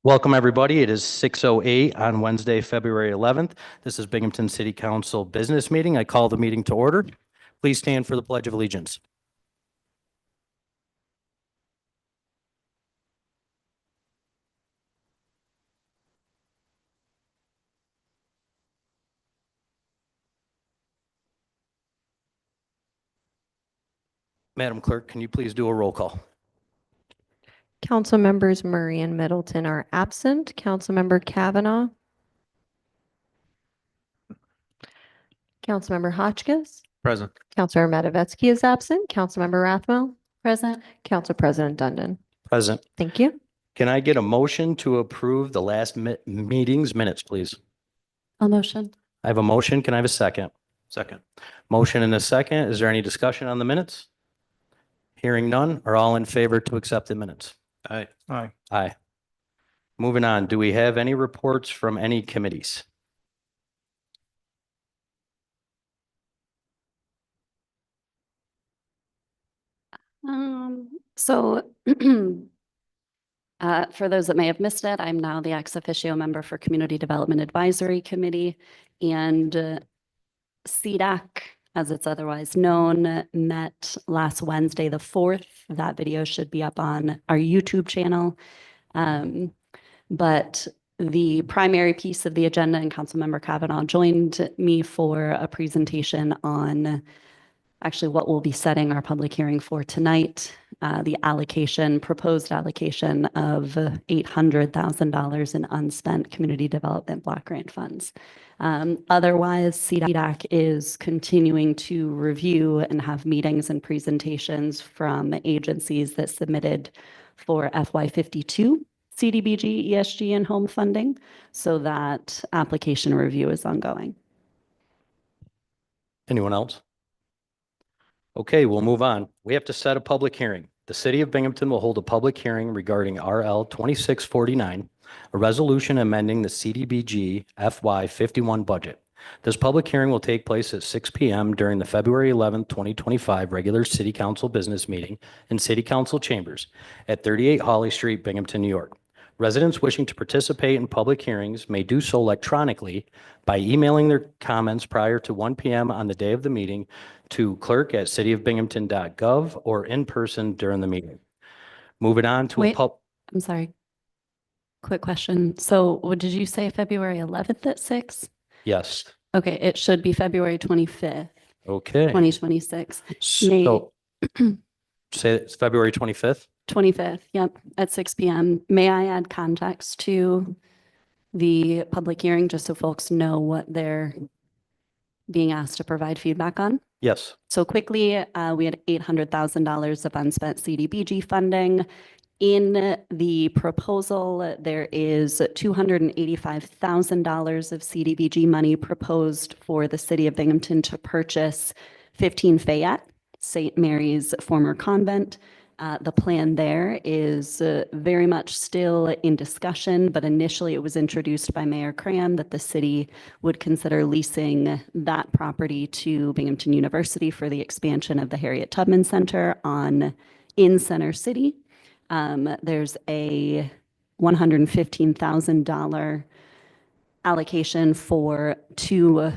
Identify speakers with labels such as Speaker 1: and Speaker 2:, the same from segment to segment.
Speaker 1: Welcome, everybody. It is 6:08 on Wednesday, February 11th. This is Binghamton City Council business meeting. I call the meeting to order. Please stand for the Pledge of Allegiance. Madam Clerk, can you please do a roll call?
Speaker 2: Council members Murray and Middleton are absent. Councilmember Kavanaugh. Councilmember Hotchkiss.
Speaker 1: Present.
Speaker 2: Councilmember Matavetsky is absent. Councilmember Rathwell. Present. Council President Dundon.
Speaker 1: Present.
Speaker 2: Thank you.
Speaker 1: Can I get a motion to approve the last meeting's minutes, please?
Speaker 2: A motion.
Speaker 1: I have a motion. Can I have a second? Second. Motion and a second. Is there any discussion on the minutes? Hearing none. Are all in favor to accept the minutes? Aye. Aye. Aye. Moving on. Do we have any reports from any committees?
Speaker 3: So for those that may have missed it, I'm now the ex officio member for Community Development Advisory Committee, and CDAC, as it's otherwise known, met last Wednesday, the 4th. That video should be up on our YouTube channel. But the primary piece of the agenda, and Councilmember Kavanaugh joined me for a presentation on actually what we'll be setting our public hearing for tonight, the proposed allocation of $800,000 in unspent community development block grant funds. Otherwise, CDAC is continuing to review and have meetings and presentations from agencies that submitted for FY52 CDBG, ESG, and home funding, so that application review is ongoing.
Speaker 1: Anyone else? Okay, we'll move on. We have to set a public hearing. The City of Binghamton will hold a public hearing regarding RL 2649, a resolution amending the CDBG FY51 budget. This public hearing will take place at 6 p.m. during the February 11th, 2025 regular City Council business meeting in City Council chambers at 38 Holly Street, Binghamton, New York. Residents wishing to participate in public hearings may do so electronically by emailing their comments prior to 1 p.m. on the day of the meeting to clerk@cityofbinghamton.gov or in person during the meeting. Moving on to
Speaker 3: I'm sorry. Quick question. So what did you say, February 11th at 6?
Speaker 1: Yes.
Speaker 3: Okay, it should be February 25th,
Speaker 1: Okay.
Speaker 3: 2026.
Speaker 1: So say it's February 25th?
Speaker 3: 25th, yep, at 6 p.m. May I add context to the public hearing just so folks know what they're being asked to provide feedback on?
Speaker 1: Yes.
Speaker 3: So quickly, we had $800,000 of unspent CDBG funding. In the proposal, there is $285,000 of CDBG money proposed for the City of Binghamton to purchase 15 Fayette, St. Mary's former convent. The plan there is very much still in discussion, but initially it was introduced by Mayor Cram that the city would consider leasing that property to Binghamton University for the expansion of the Harriet Tubman Center in Center City. There's a $115,000 allocation to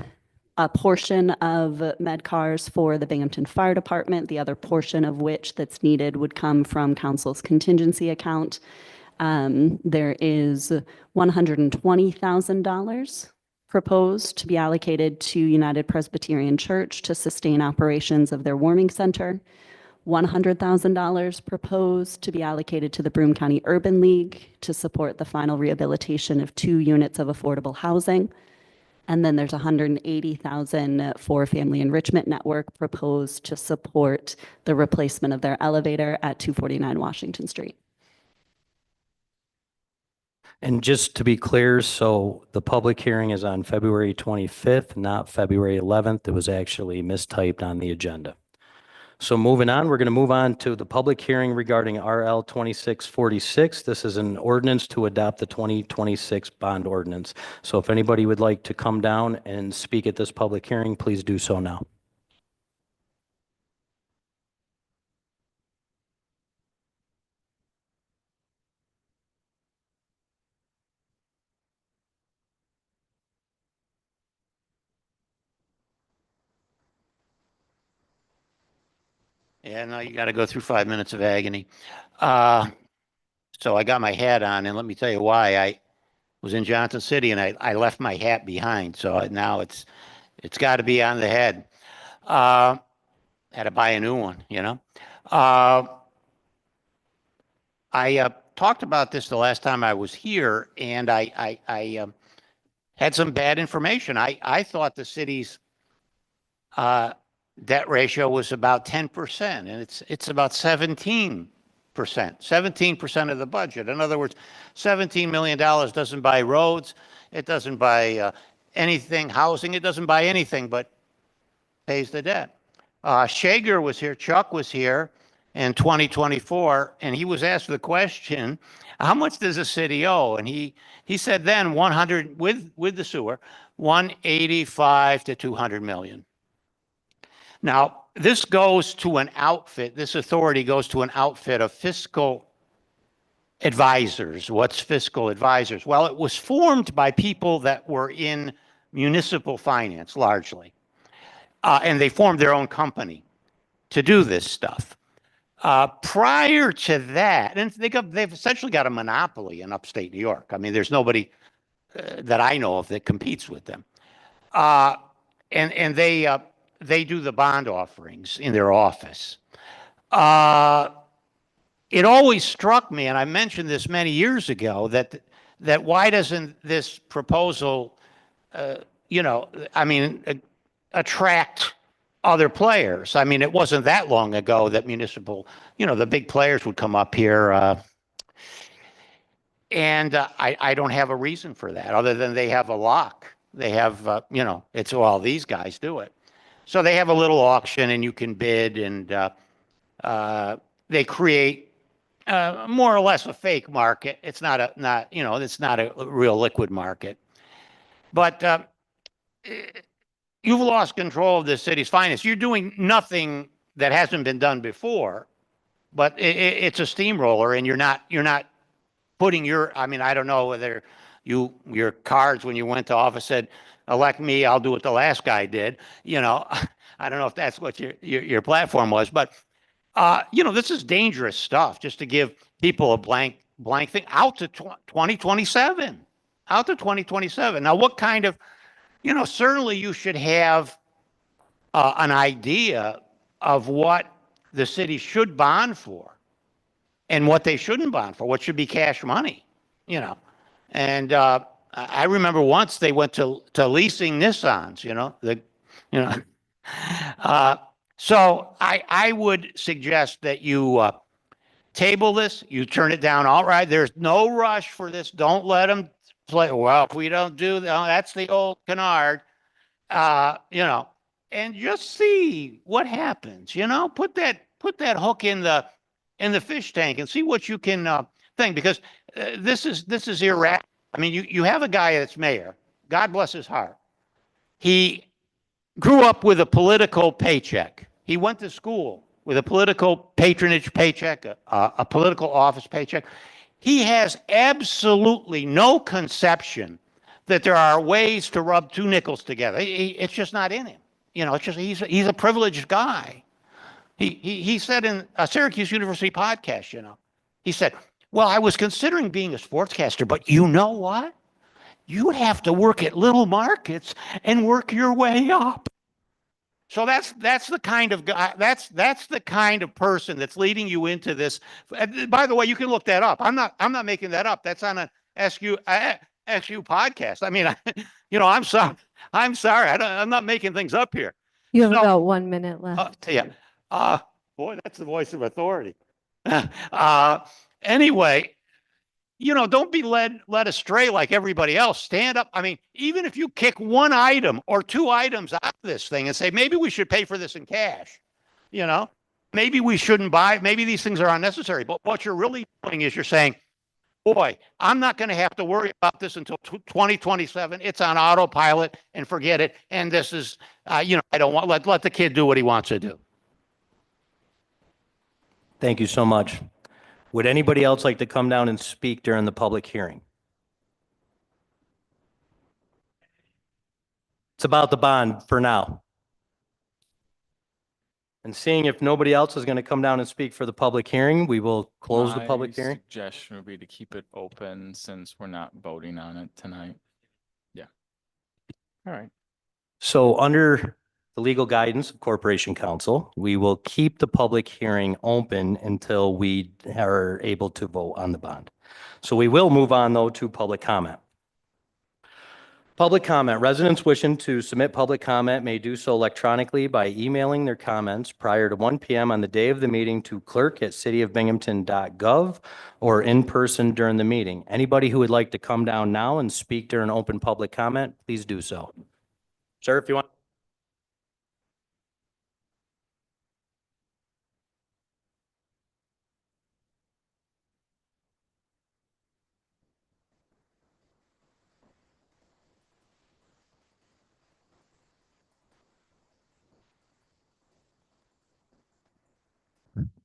Speaker 3: a portion of med cars for the Binghamton Fire Department, the other portion of which that's needed would come from council's contingency account. There is $120,000 proposed to be allocated to United Presbyterian Church to sustain operations of their warming center. $100,000 proposed to be allocated to the Broome County Urban League to support the final rehabilitation of 2 units of affordable housing. And then there's $180,000 for Family Enrichment Network proposed to support the replacement of their elevator at 249 Washington Street.
Speaker 1: And just to be clear, so the public hearing is on February 25th, not February 11th. It was actually mistyped on the agenda. So moving on, we're going to move on to the public hearing regarding RL 2646. This is an ordinance to adopt the 2026 bond ordinance. So if anybody would like to come down and speak at this public hearing, please do so now.
Speaker 4: Yeah, no, you got to go through 5 minutes of agony. So I got my hat on, and let me tell you why. I was in Johnson City, and I left my hat behind. So now it's got to be on the head. Had to buy a new one, you know. I talked about this the last time I was here, and I had some bad information. I thought the city's debt ratio was about 10%, and it's about 17%. 17% of the budget. In other words, $17 million doesn't buy roads, it doesn't buy anything, housing, it doesn't buy anything but pays the debt. Shager was here, Chuck was here in 2024, and he was asked the question, how much does the city owe? And he said then 100, with the sewer, 185 to 200 million. Now, this goes to an outfit, this authority goes to an outfit of fiscal advisors. What's fiscal advisors? Well, it was formed by people that were in municipal finance largely. And they formed their own company to do this stuff. Prior to that, and they've essentially got a monopoly in upstate New York. I mean, there's nobody that I know of that competes with them. And they do the bond offerings in their office. It always struck me, and I mentioned this many years ago, that why doesn't this proposal, attract other players? I mean, it wasn't that long ago that municipal, the big players would come up here. And I don't have a reason for that other than they have a lock. They have, well, these guys do it. So they have a little auction and you can bid, and they create more or less a fake market. It's not a real liquid market. But you've lost control of the city's finance. You're doing nothing that hasn't been done before, but it's a steamroller, and you're not putting I don't know whether your cards when you went to office said, elect me, I'll do what the last guy did. I don't know if that's what your platform was, but this is dangerous stuff, just to give people a blank thing out to 2027. Out to 2027. Now, what kind of, certainly you should have an idea of what the city should bond for and what they shouldn't bond for, what should be cash money, And I remember once they went to leasing Nissans, so I would suggest that you table this, you turn it down outright. There's no rush for this. Don't let them play. Well, if we don't do that, that's the old canard, and just see what happens. Put that hook in the fish tank and see what you can think, because this is irrational. I mean, you have a guy that's mayor. God bless his heart. He grew up with a political paycheck. He went to school with a political patronage paycheck, a political office paycheck. He has absolutely no conception that there are ways to rub two nickels together. It's just not in him. It's just he's a privileged guy. He said in a Syracuse University podcast, he said, well, I was considering being a sportscaster, but you know what? You have to work at little markets and work your way up. So that's the kind of guy, that's the kind of person that's leading you into this. By the way, you can look that up. I'm not making that up. That's on an SU podcast. I mean, I'm sorry. I'm not making things up here.
Speaker 2: You have about 1 minute left.
Speaker 4: Boy, that's the voice of authority. Anyway, don't be led astray like everybody else. Stand up. I mean, even if you kick one item or two items out of this thing and say, maybe we should pay for this in cash, maybe we shouldn't buy, maybe these things are unnecessary. But what you're really doing is you're saying, boy, I'm not going to have to worry about this until 2027. It's on autopilot and forget it. And this is, I don't want, let the kid do what he wants to do.
Speaker 1: Thank you so much. Would anybody else like to come down and speak during the public hearing? It's about the bond for now. And seeing if nobody else is going to come down and speak for the public hearing, we will close the public
Speaker 5: My
Speaker 1: hearing.
Speaker 5: Suggestion would be to keep it open since we're not voting on it tonight. Yeah. All right.
Speaker 1: So under the legal guidance of Corporation Counsel, we will keep the public hearing open until we are able to vote on the bond. So we will move on though to public comment. Public comment. Residents wishing to submit public comment may do so electronically by emailing their comments prior to 1 p.m. on the day of the meeting to clerk@cityofbinghamton.gov or in person during the meeting. Anybody who would like to come down now and speak during open public comment, please do so. Sir, if you want.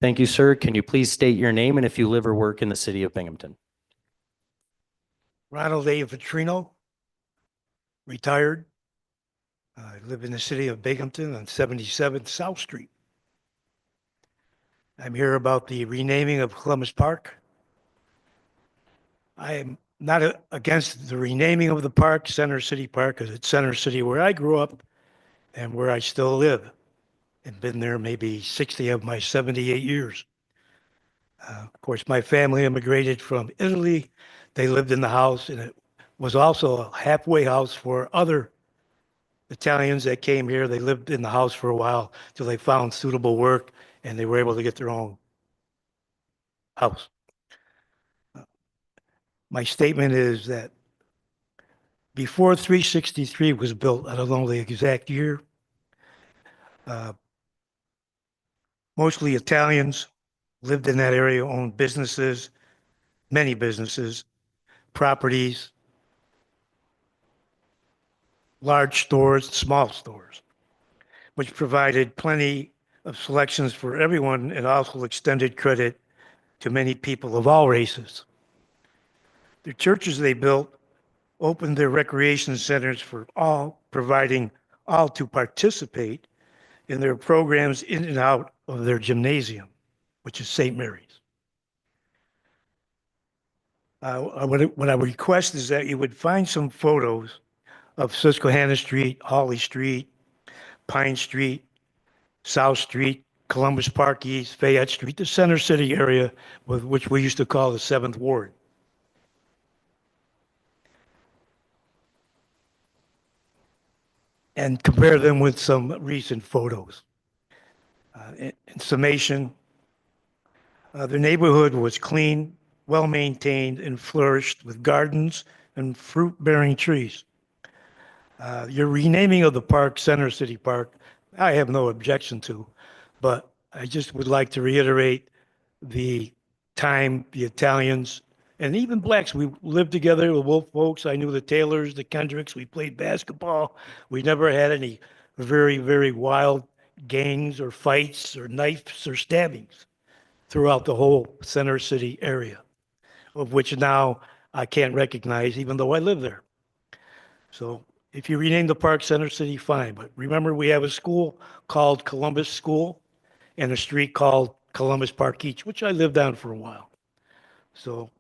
Speaker 1: Thank you, sir. Can you please state your name and if you live or work in the city of Binghamton?
Speaker 6: Ronald A. Vitrino, retired. I live in the city of Binghamton on 77th South Street. I'm here about the renaming of Columbus Park. I am not against the renaming of the park, Center City Park, because it's Center City where I grew up and where I still live. And been there maybe 60 of my 78 years. Of course, my family immigrated from Italy. They lived in the house, and it was also a halfway house for other Italians that came here. They lived in the house for a while till they found suitable work, and they were able to get their own house. My statement is that before 363 was built, I don't know the exact year, mostly Italians lived in that area, owned businesses, many businesses, properties, large stores, small stores, which provided plenty of selections for everyone and also extended credit to many people of all races. The churches they built opened their recreation centers for all, providing all to participate in their programs in and out of their gymnasium, which is St. Mary's. What I would request is that you would find some photos of Susquehanna Street, Hawley Street, Pine Street, South Street, Columbus Park East, Fayette Street, the Center City area, which we used to call the 7th Ward. And compare them with some recent photos. In summation, the neighborhood was clean, well-maintained, and flourished with gardens and fruit-bearing trees. Your renaming of the park, Center City Park, I have no objection to, but I just would like to reiterate the time the Italians and even blacks, we lived together with Wolf folks. I knew the Taylors, the Kendricks. We played basketball. We never had any very, very wild gangs or fights or knives or stabbings throughout the whole Center City area, of which now I can't recognize, even though I live there. So if you rename the park Center City, fine. But remember, we have a school called Columbus School and a street called Columbus Park East, which I lived on for a while. So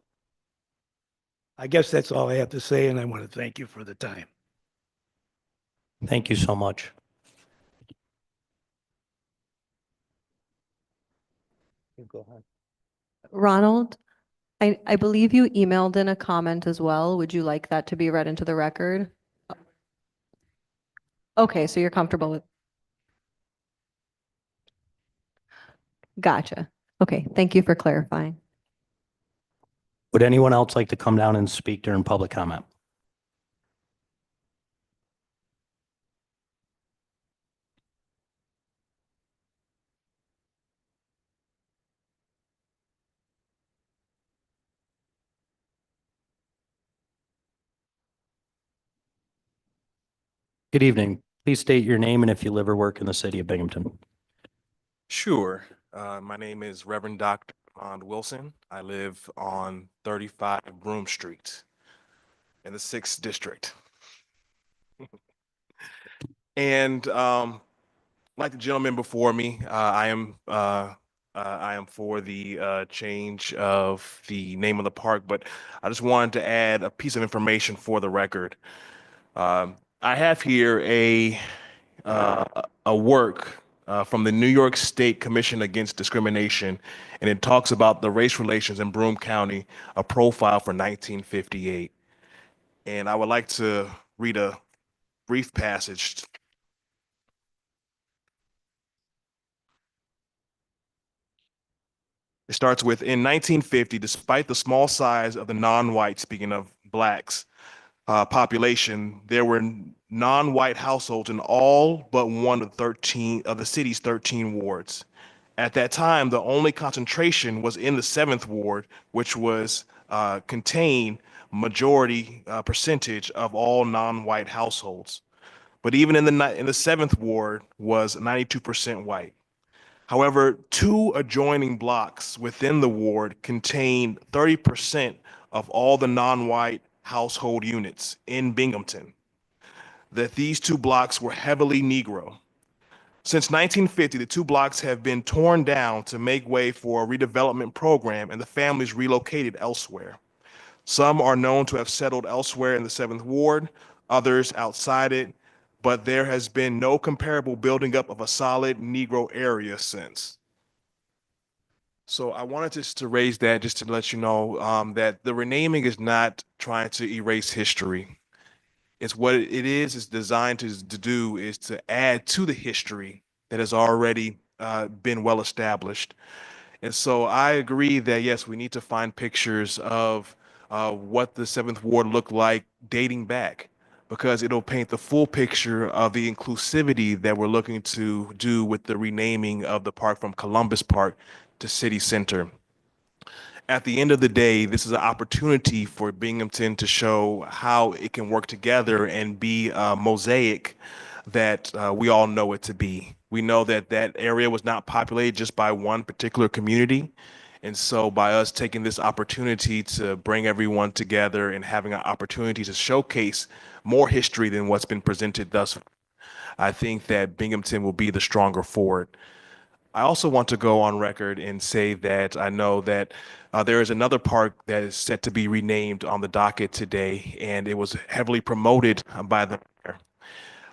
Speaker 6: I guess that's all I have to say, and I want to thank you for the time.
Speaker 1: Thank you so much. Go ahead.
Speaker 2: Ronald, I believe you emailed in a comment as well. Would you like that to be read into the record? Okay, so you're comfortable with. Gotcha. Okay, thank you for clarifying.
Speaker 1: Would anyone else like to come down and speak during public comment? Good evening. Please state your name and if you live or work in the city of Binghamton.
Speaker 7: Sure. My name is Reverend Dr. Armand Wilson. I live on 35 Broome Street in the 6th District. And like the gentleman before me, I am for the change of the name of the park, but I just wanted to add a piece of information for the record. I have here a work from the New York State Commission Against Discrimination, and it talks about the race relations in Broome County, a profile for 1958. And I would like to read a brief passage. It starts with, in 1950, despite the small size of the non-white, speaking of blacks, population, there were non-white households in all but one of the city's 13 wards. At that time, the only concentration was in the 7th ward, which was contained majority percentage of all non-white households. But even in the 7th ward was 92% white. However, 2 adjoining blocks within the ward contained 30% of all the non-white household units in Binghamton. That these 2 blocks were heavily Negro. Since 1950, the 2 blocks have been torn down to make way for a redevelopment program, and the families relocated elsewhere. Some are known to have settled elsewhere in the 7th ward, others outside it, but there has been no comparable building up of a solid Negro area since. So I wanted just to raise that just to let you know that the renaming is not trying to erase history. It's what it is designed to do is to add to the history that has already been well established. And so I agree that, yes, we need to find pictures of what the 7th Ward looked like dating back, because it'll paint the full picture of the inclusivity that we're looking to do with the renaming of the park from Columbus Park to City Center. At the end of the day, this is an opportunity for Binghamton to show how it can work together and be a mosaic that we all know it to be. We know that that area was not populated just by one particular community. And so by us taking this opportunity to bring everyone together and having an opportunity to showcase more history than what's been presented thus far, I think that Binghamton will be the stronger for it. I also want to go on record and say that I know that there is another park that is set to be renamed on the docket today, and it was heavily promoted by the mayor.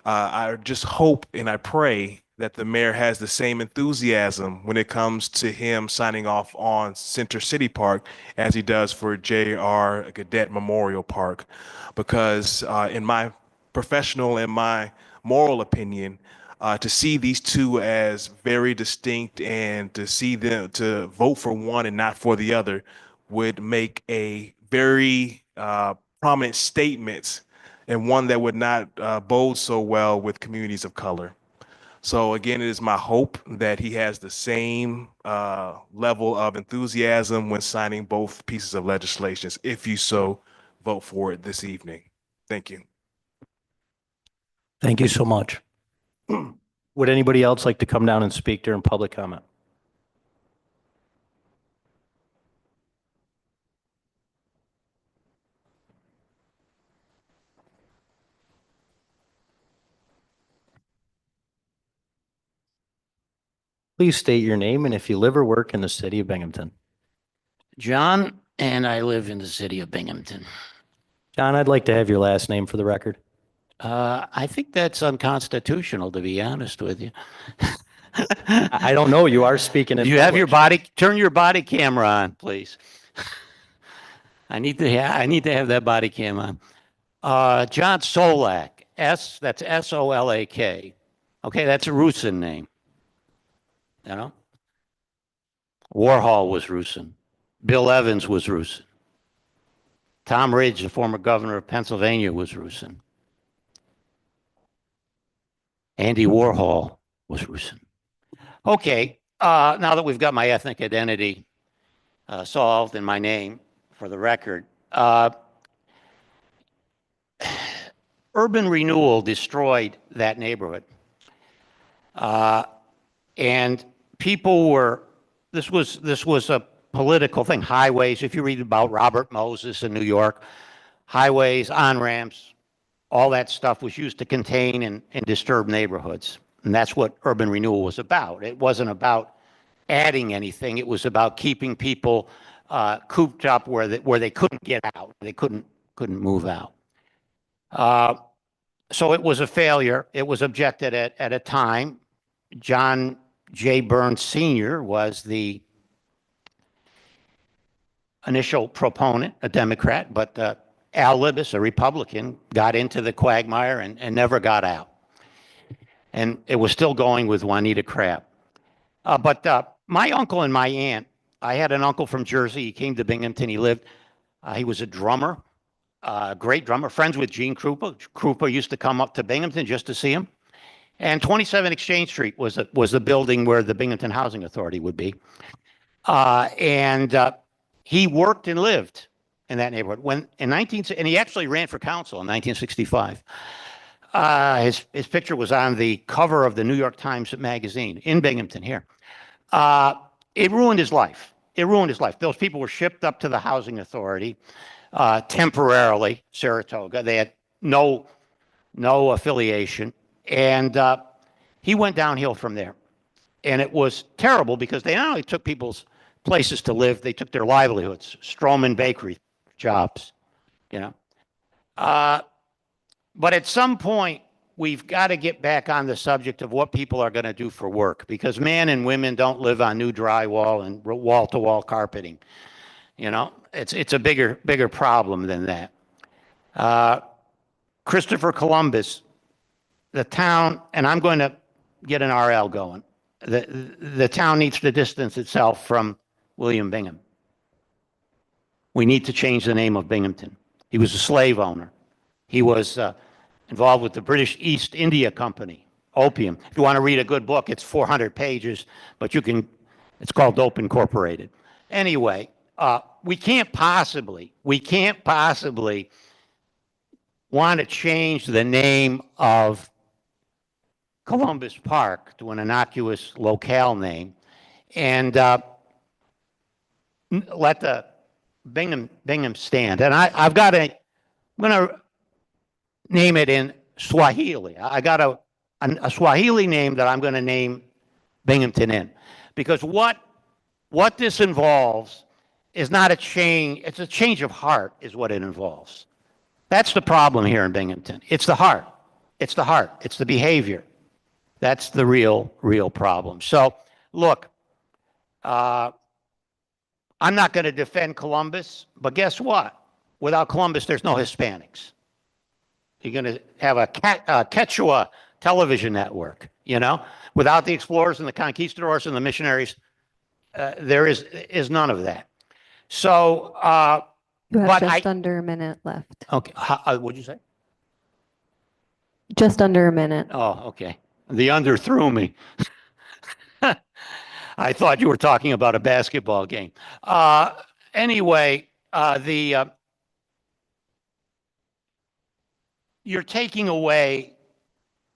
Speaker 7: I just hope and I pray that the mayor has the same enthusiasm when it comes to him signing off on Center City Park as he does for J.R. Gadet Memorial Park, because in my professional and my moral opinion, to see these two as very distinct and to see them to vote for one and not for the other would make a very prominent statement, and one that would not bode so well with communities of color. So again, it is my hope that he has the same level of enthusiasm when signing both pieces of legislation, if you so vote for it this evening. Thank you.
Speaker 1: Thank you so much. Would anybody else like to come down and speak during public comment? Please state your name and if you live or work in the city of Binghamton.
Speaker 8: John, and I live in the city of Binghamton.
Speaker 1: John, I'd like to have your last name for the record.
Speaker 8: I think that's unconstitutional, to be honest with you.
Speaker 1: I don't know. You are speaking in
Speaker 8: You have your
Speaker 1: public.
Speaker 8: turn your body camera on, please. I need to have that body cam on. John Solak, that's S-O-L-A-K. Okay, that's a Rusyn name. You know? Warhol was Rusyn. Bill Evans was Rusyn. Tom Ridge, the former governor of Pennsylvania, was Rusyn. Andy Warhol was Rusyn. Okay, now that we've got my ethnic identity solved and my name for the record, urban renewal destroyed that neighborhood. And people were, this was a political thing. Highways, if you read about Robert Moses in New York, highways, on-ramps, all that stuff was used to contain and disturb neighborhoods.
Speaker 4: And that's what urban renewal was about. It wasn't about adding anything. It was about keeping people cooped up where they couldn't get out. They couldn't move out. So it was a failure. It was objected at a time. John J. Burns Sr. was the initial proponent, a Democrat, but Al Libas, a Republican, got into the quagmire and never got out. And it was still going with Juanita Crabb. But my uncle and my aunt, I had an uncle from Jersey. He came to Binghamton. He was a drummer, great drummer, friends with Gene Krupa. Krupa used to come up to Binghamton just to see him. And 27 Exchange Street was the building where the Binghamton Housing Authority would be. And he worked and lived in that neighborhood. And he actually ran for council in 1965. His picture was on the cover of the New York Times magazine in Binghamton here. It ruined his life. It ruined his life. Those people were shipped up to the Housing Authority temporarily, Saratoga. They had no affiliation. And he went downhill from there. And it was terrible because they not only took people's places to live, they took their livelihoods, Stroman Bakery jobs, you know. But at some point, we've got to get back on the subject of what people are going to do for work, because men and women don't live on new drywall and wall-to-wall carpeting. You know, it's a bigger problem than that. Christopher Columbus, the town, and I'm going to get an RL going. The town needs to distance itself from William Bingham. We need to change the name of Binghamton. He was a slave owner. He was involved with the British East India Company, opium. If you want to read a good book, it's 400 pages, but it's called Dope Incorporated. Anyway, we can't possibly want to change the name of Columbus Park to an innocuous locale name and let the Bingham stand. And I'm going to name it in Swahili. I got a Swahili name that I'm going to name Binghamton in, because what this involves is not a change. It's a change of heart is what it involves. That's the problem here in Binghamton. It's the heart. It's the heart. It's the behavior. That's the real problem. So look, I'm not going to defend Columbus, but guess what? Without Columbus, there's no Hispanics. You're going to have a Quechua television network, you know? Without the explorers and the conquistadors and the missionaries, there is none of that. So,
Speaker 2: You have
Speaker 4: but
Speaker 2: just under a minute left.
Speaker 4: okay, what'd you say?
Speaker 2: Just under a minute.
Speaker 4: Oh, okay. The under threw me. I thought you were talking about a basketball game. Anyway, you're taking away,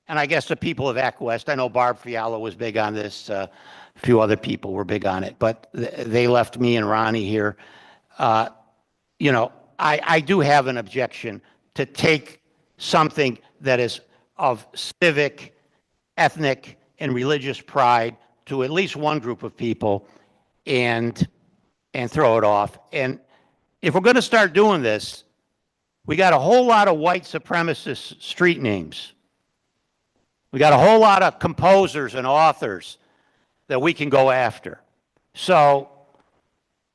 Speaker 4: and I guess the people of Act West, I know Barb Fiala was big on this, a few other people were big on it, but they left me and Ronnie here. You know, I do have an objection to take something that is of civic, ethnic, and religious pride to at least one group of people and throw it off. And if we're going to start doing this, we got a whole lot of white supremacist street names. We got a whole lot of composers and authors that we can go after. So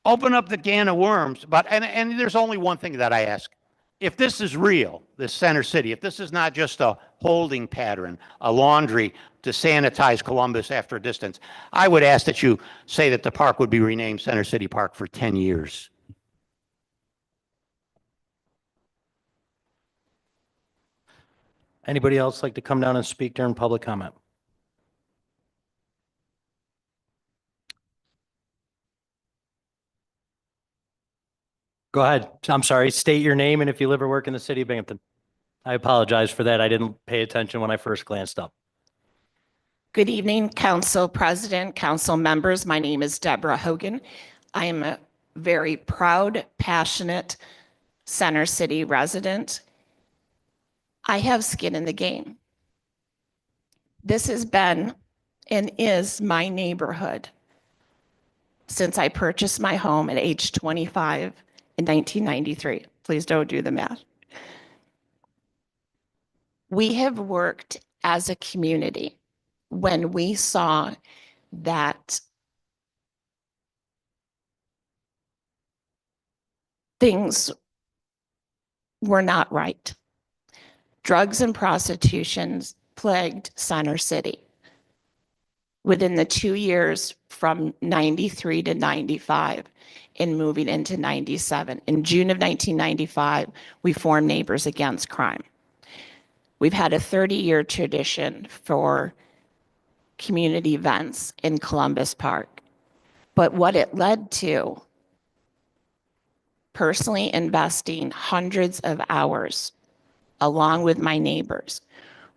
Speaker 4: open up the can of worms. But and there's only one thing that I ask. If this is real, this Center City, if this is not just a holding pattern, a laundry to sanitize Columbus after a distance, I would ask that you say that the park would be renamed Center City Park for 10 years.
Speaker 1: Anybody else like to come down and speak during public comment? Go ahead. I'm sorry. State your name and if you live or work in the city of Binghamton. I apologize for that. I didn't pay attention when I first glanced up.
Speaker 9: Good evening, Council President, Council members. My name is Deborah Hogan. I am a very proud, passionate Center City resident. I have skin in the game. This has been and is my neighborhood since I purchased my home at age 25 in 1993. Please don't do the math. We have worked as a community when we saw that things were not right. Drugs and prostitution plagued Center City. Within the 2 years from 93 to 95 and moving into 97. In June of 1995, we formed Neighbors Against Crime. We've had a 30-year tradition for community events in Columbus Park. But what it led to, personally investing hundreds of hours along with my neighbors,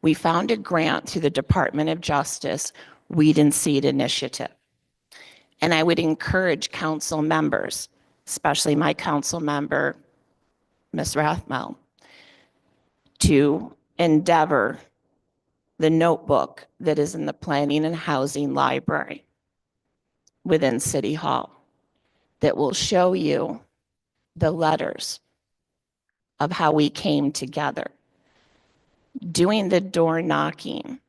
Speaker 9: we found a grant through the Department of Justice Weed and Seed Initiative. And I would encourage council members, especially my council member, Ms. Rathmel, to endeavor the notebook that is in the Planning and Housing Library within City Hall that will show you the letters of how we came together. Doing the door knocking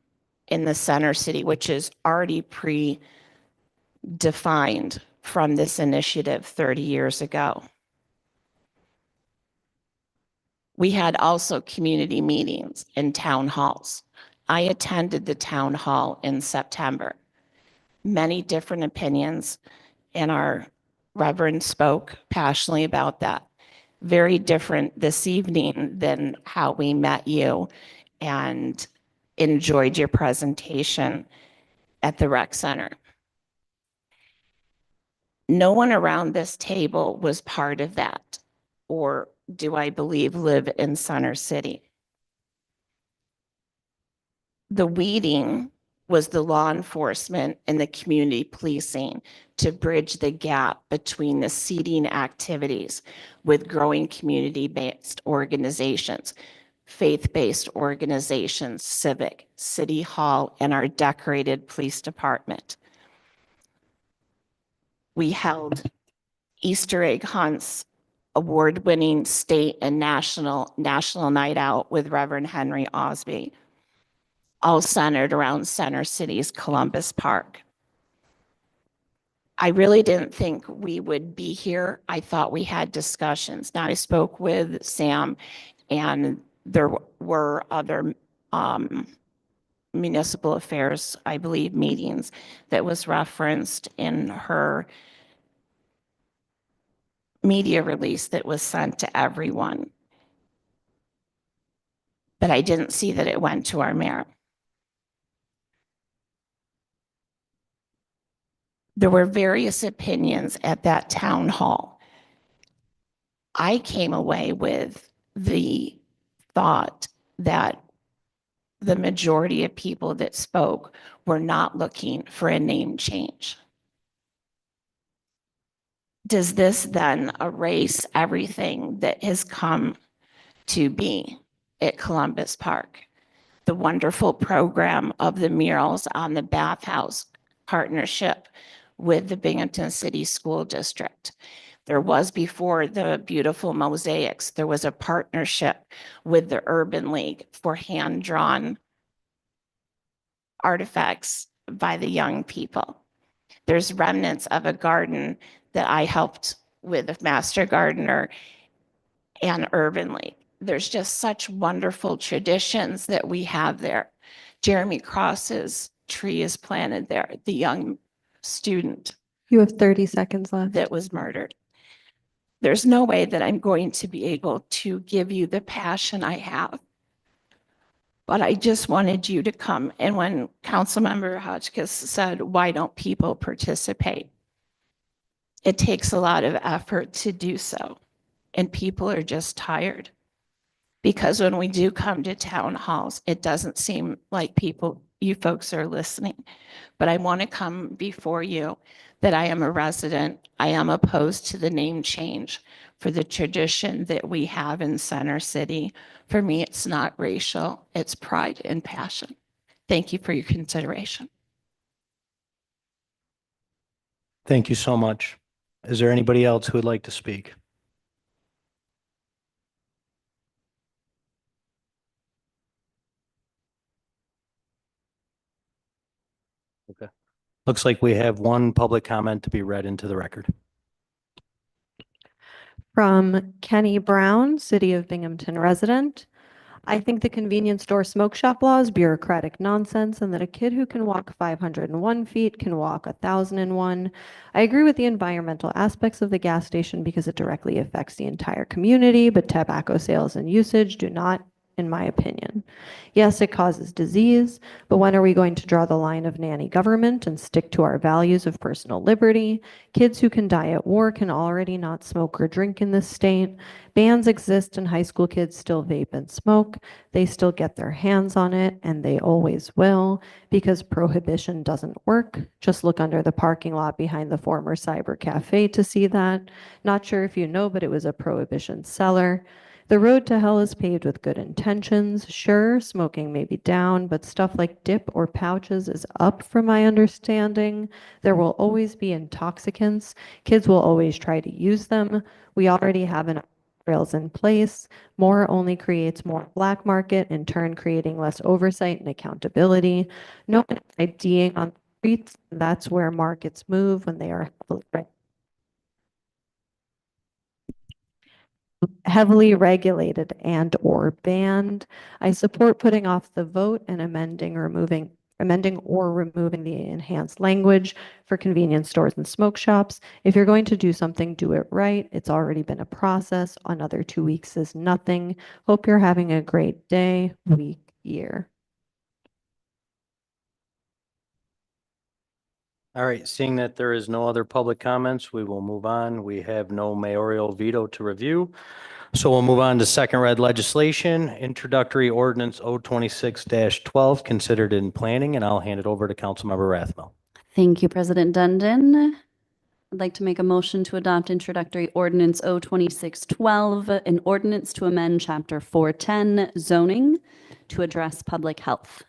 Speaker 9: in the Center City, which is already pre-defined from this initiative 30 years ago. We had also community meetings and town halls. I attended the town hall in September. Many different opinions, and our Reverend spoke passionately about that. Very different this evening than how we met you and enjoyed your presentation at the rec center. No one around this table was part of that, or do I believe live in Center City. The weeding was the law enforcement and the community policing to bridge the gap between the seeding activities with growing community-based organizations, faith-based organizations, civic, city hall, and our decorated police department. We held Easter egg hunts, award-winning state and national night out with Reverend Henry Osby, all centered around Center City's Columbus Park. I really didn't think we would be here. I thought we had discussions. Now I spoke with Sam, and there were other municipal affairs, I believe, meetings that was referenced in her media release that was sent to everyone. But I didn't see that it went to our mayor. There were various opinions at that town hall. I came away with the thought that the majority of people that spoke were not looking for a name change. Does this then erase everything that has come to be at Columbus Park? The wonderful program of the murals on the bathhouse partnership with the Binghamton City School District. There was, before the beautiful mosaics, there was a partnership with the Urban League for hand-drawn artifacts by the young people. There's remnants of a garden that I helped with a master gardener and Urban League. There's just such wonderful traditions that we have there. Jeremy Cross's tree is planted there, the young student
Speaker 2: You have 30 seconds left.
Speaker 9: that was murdered. There's no way that I'm going to be able to give you the passion I have. But I just wanted you to come. And when Councilmember Hotchkiss said, why don't people participate? It takes a lot of effort to do so. And people are just tired. Because when we do come to town halls, it doesn't seem like you folks are listening. But I want to come before you that I am a resident. I am opposed to the name change for the tradition that we have in Center City. For me, it's not racial, it's pride and passion. Thank you for your consideration.
Speaker 1: Thank you so much. Is there anybody else who would like to speak? Okay. Looks like we have one public comment to be read into the record.
Speaker 2: From Kenny Brown, City of Binghamton resident. I think the convenience store smoke shop law is bureaucratic nonsense and that a kid who can walk 501 feet can walk 1,001. I agree with the environmental aspects of the gas station because it directly affects the entire community, but tobacco sales and usage do not, in my opinion. Yes, it causes disease, but when are we going to draw the line of nanny government and stick to our values of personal liberty? Kids who can die at war can already not smoke or drink in this state. Bans exist and high school kids still vape and smoke. They still get their hands on it and they always will because prohibition doesn't work. Just look under the parking lot behind the former cyber cafe to see that. Not sure if you know, but it was a prohibition cellar. The road to hell is paved with good intentions. Sure, smoking may be down, but stuff like dip or pouches is up from my understanding. There will always be intoxicants. Kids will always try to use them. We already have enough rails in place. More only creates more black market, in turn creating less oversight and accountability. No one IDing on the streets. That's where markets move when they are heavily regulated and or banned. I support putting off the vote and amending or removing the enhanced language for convenience stores and smoke shops. If you're going to do something, do it right. It's already been a process. Another 2 weeks is nothing. Hope you're having a great day, week, year.
Speaker 1: All right, seeing that there is no other public comments, we will move on. We have no mayoral veto to review. So we'll move on to second read legislation, introductory ordinance 026-12, considered in planning, and I'll hand it over to Councilmember Rathmel.
Speaker 3: Thank you, President Dundon. I'd like to make a motion to adopt introductory ordinance 02612, an ordinance to amend chapter 410 zoning to address public health.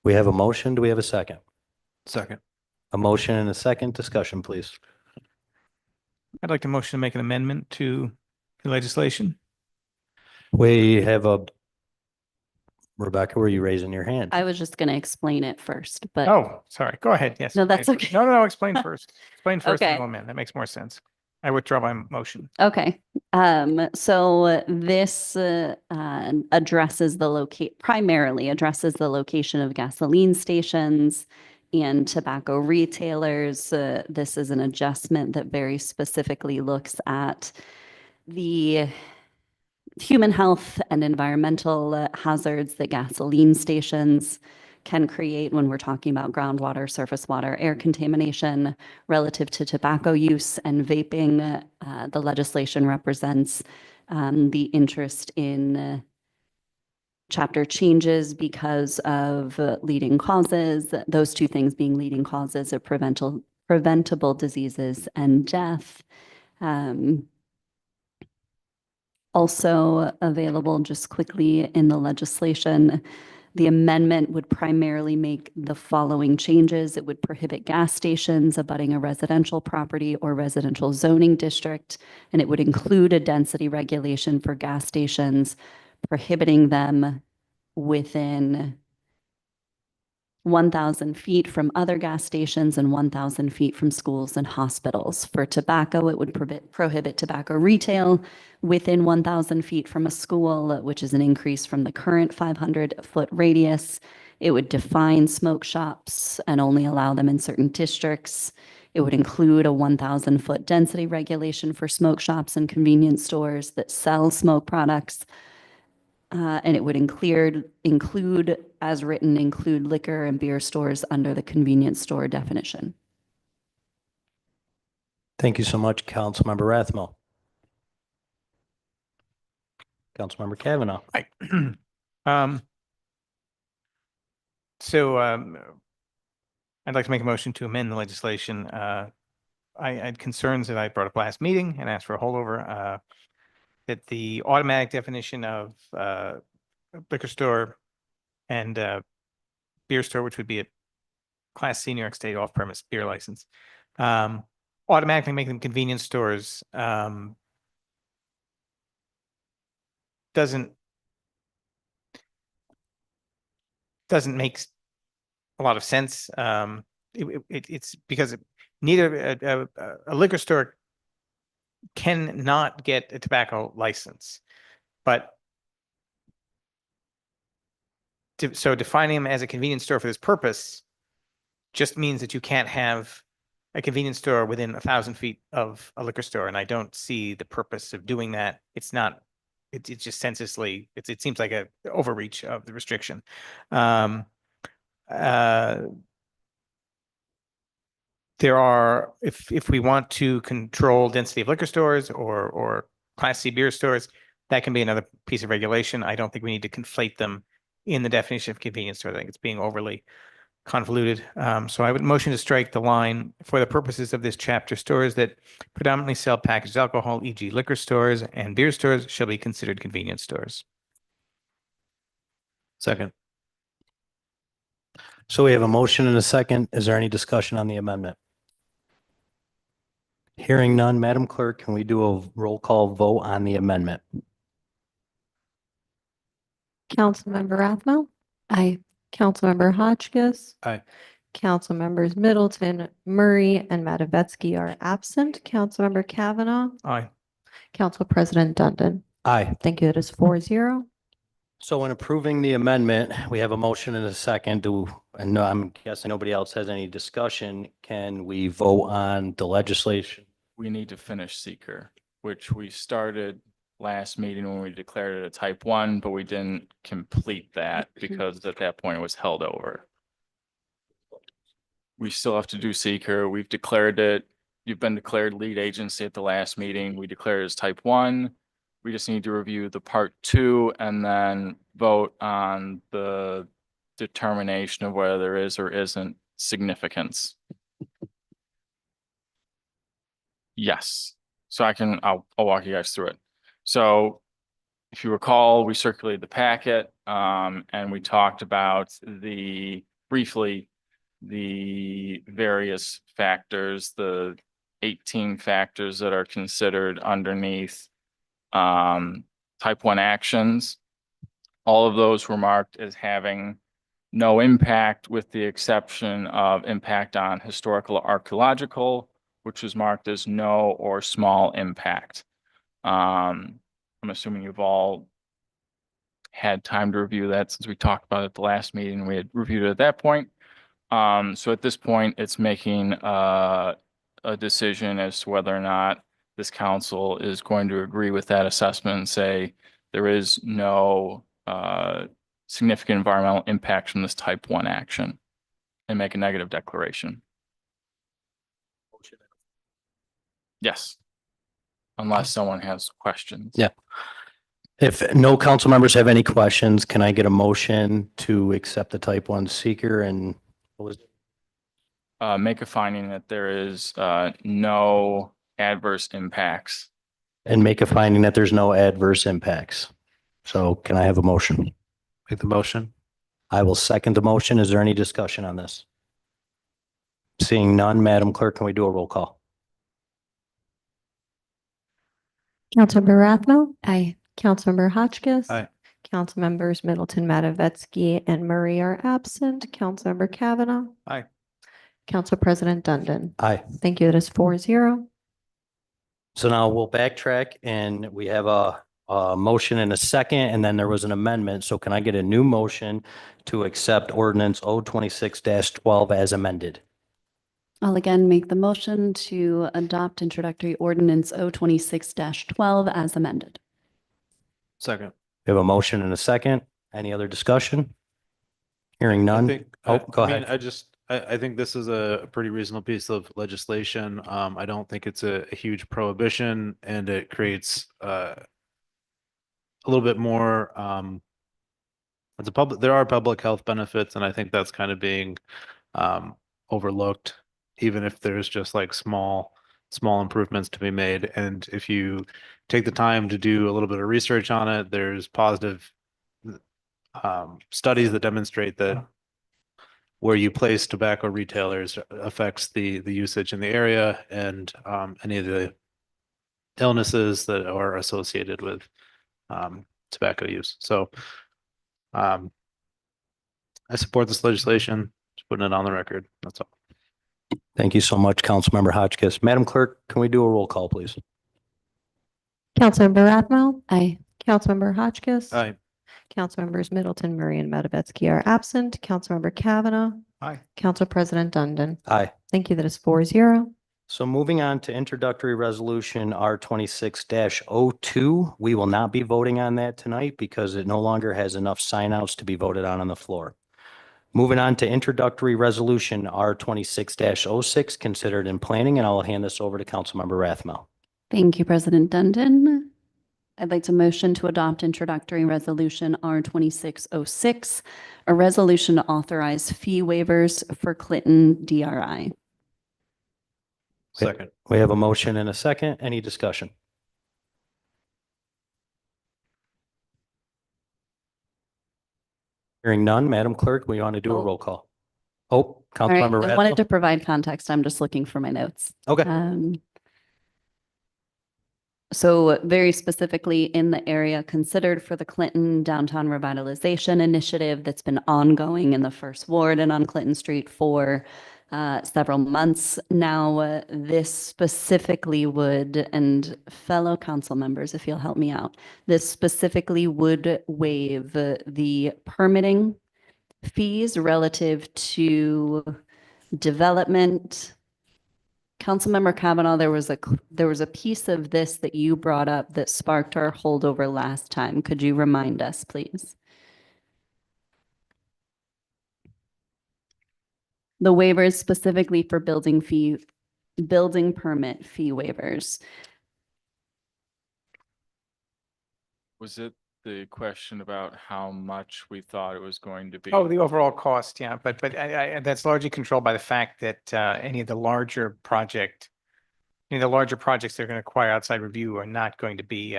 Speaker 1: We have a motion. Do we have a second?
Speaker 10: Second.
Speaker 1: A motion and a second. Discussion, please.
Speaker 10: I'd like to motion to make an amendment to the legislation.
Speaker 1: We have a, Rebecca, were you raising your hand?
Speaker 3: I was just going to explain it first, but
Speaker 10: Oh, sorry. Go ahead. Yes.
Speaker 3: No, that's okay.
Speaker 10: No, explain first. Explain first and
Speaker 3: Okay.
Speaker 10: we'll amend. That makes more sense. I withdraw my motion.
Speaker 3: okay. So this addresses primarily addresses the location of gasoline stations and tobacco retailers. This is an adjustment that very specifically looks at the human health and environmental hazards that gasoline stations can create when we're talking about groundwater, surface water, air contamination relative to tobacco use and vaping. The legislation represents the interest in chapter changes because of leading causes, those two things being leading causes of preventable diseases and death. Also available just quickly in the legislation, the amendment would primarily make the following changes. It would prohibit gas stations abutting a residential property or residential zoning district, and it would include a density regulation for gas stations, prohibiting them within 1,000 feet from other gas stations and 1,000 feet from schools and hospitals. For tobacco, it would prohibit tobacco retail within 1,000 feet from a school, which is an increase from the current 500-foot radius. It would define smoke shops and only allow them in certain districts. It would include a 1,000-foot density regulation for smoke shops and convenience stores that sell smoke products. And it would include, as written, include liquor and beer stores under the convenience store definition.
Speaker 1: Thank you so much, Councilmember Rathmel. Councilmember Kavanaugh.
Speaker 10: I'd like to make a motion to amend the legislation. I had concerns that I brought up last meeting and asked for a holdover. That the automatic definition of liquor store and beer store, which would be a Class C New York State off-premise beer license. Automatically make them convenience stores doesn't make a lot of sense. It's because neither a liquor store can not get a tobacco license, but so defining them as a convenience store for this purpose just means that you can't have a convenience store within 1,000 feet of a liquor store, and I don't see the purpose of doing that. It's not. It's just senselessly. It seems like a overreach of the restriction. There are, if we want to control density of liquor stores or Class C beer stores, that can be another piece of regulation. I don't think we need to conflate them in the definition of convenience store. I think it's being overly convoluted. So I would motion to strike the line for the purposes of this chapter. Stores that predominantly sell packaged alcohol, e.g. liquor stores and beer stores, shall be considered convenience stores.
Speaker 1: Second. So we have a motion and a second. Is there any discussion on the amendment? Hearing none, Madam Clerk, can we do a roll call vote on the amendment?
Speaker 2: Councilmember Rathmel? Aye. Councilmember Hotchkiss?
Speaker 1: Aye.
Speaker 2: Council members Middleton, Murray, and Matavetsky are absent. Councilmember Kavanaugh?
Speaker 10: Aye.
Speaker 2: Council President Dundon?
Speaker 1: Aye.
Speaker 2: Thank you. It is 4-0.
Speaker 1: So in approving the amendment, we have a motion and a second. And no, I'm guessing nobody else has any discussion. Can we vote on the legislation?
Speaker 5: We need to finish seeker, which we started last meeting when we declared it a type 1, but we didn't complete that because at that point it was held over. We still have to do seeker. We've declared it. You've been declared lead agency at the last meeting. We declared it as type 1. We just need to review the part 2 and then vote on the determination of whether there is or isn't significance. Yes. So I'll walk you guys through it. So if you recall, we circulated the packet and we talked about briefly the various factors, the 18 factors that are considered underneath type 1 actions. All of those were marked as having no impact, with the exception of impact on historical or archaeological, which was marked as no or small impact. I'm assuming you've all had time to review that since we talked about it at the last meeting. We had reviewed it at that point. So at this point, it's making a decision as to whether or not this council is going to agree with that assessment and say there is no significant environmental impact from this type 1 action and make a negative declaration. Yes. Unless someone has questions.
Speaker 1: Yeah. If no council members have any questions, can I get a motion to accept the type 1 seeker and
Speaker 5: Make a finding that there is no adverse impacts.
Speaker 1: make a finding that there's no adverse impacts? So can I have a motion?
Speaker 11: Make the motion.
Speaker 1: I will second the motion. Is there any discussion on this? Seeing none, Madam Clerk, can we do a roll call?
Speaker 2: Councilmember Rathmel? Aye. Councilmember Hotchkiss?
Speaker 11: Aye.
Speaker 2: Council members Middleton, Matavetsky, and Murray are absent. Councilmember Kavanaugh?
Speaker 10: Aye.
Speaker 2: Council President Dundon?
Speaker 1: Aye.
Speaker 2: Thank you. It is 4-0.
Speaker 1: So now we'll backtrack and we have a motion and a second, and then there was an amendment. So can I get a new motion to accept ordinance 026-12 as amended?
Speaker 3: I'll again make the motion to adopt introductory ordinance 026-12 as amended.
Speaker 11: Second.
Speaker 1: We have a motion and a second. Any other discussion? Hearing
Speaker 11: I
Speaker 1: none.
Speaker 11: think,
Speaker 1: Oh, go
Speaker 11: I mean,
Speaker 1: ahead.
Speaker 11: I think this is a pretty reasonable piece of legislation. I don't think it's a huge prohibition, and it creates a little bit more, there are public health benefits, and I think that's kind of being overlooked, even if there's just like small improvements to be made. And if you take the time to do a little bit of research on it, there's positive studies that demonstrate that where you place tobacco retailers affects the usage in the area and any of the illnesses that are associated with tobacco use. So I support this legislation, just putting it on the record. That's all.
Speaker 1: Thank you so much, Councilmember Hotchkiss. Madam Clerk, can we do a roll call, please?
Speaker 2: Councilmember Rathmel?
Speaker 3: Aye.
Speaker 2: Councilmember Hotchkiss?
Speaker 11: Aye.
Speaker 2: Councilmembers Middleton, Murray, and Matavetsky are absent. Councilmember Kavanaugh?
Speaker 10: Aye.
Speaker 2: Council President Dundon?
Speaker 1: Aye.
Speaker 2: Thank you. That is 4-0.
Speaker 1: So moving on to introductory resolution R26-02, we will not be voting on that tonight because it no longer has enough sign-outs to be voted on the floor. Moving on to introductory resolution R26-06, considered in planning, and I'll hand this over to Councilmember Rathmel.
Speaker 3: Thank you, President Dundon. I'd like to motion to adopt introductory resolution R2606, a resolution to authorize fee waivers for Clinton DRI.
Speaker 11: Second.
Speaker 1: We have a motion and a second. Any discussion? Hearing none, Madam Clerk, we want to do a
Speaker 3: Oh.
Speaker 1: roll call. Oh,
Speaker 3: All right,
Speaker 1: Councilmember
Speaker 3: I wanted
Speaker 1: Rathmel.
Speaker 3: to provide context. I'm just looking for my notes.
Speaker 1: Okay.
Speaker 3: So very specifically in the area considered for the Clinton Downtown Revitalization Initiative that's been ongoing in the First Ward and on Clinton Street for several months now. This specifically would, and fellow council members, if you'll help me out, this specifically would waive the permitting fees relative to development. Councilmember Kavanaugh, there was a piece of this that you brought up that sparked our holdover last time. Could you remind us, please? The waivers specifically for building permit fee waivers.
Speaker 5: Was it the question about how much we thought it was going to be?
Speaker 10: Oh, the overall cost, yeah, but that's largely controlled by the fact that any of the larger projects that are going to require outside review are not going to be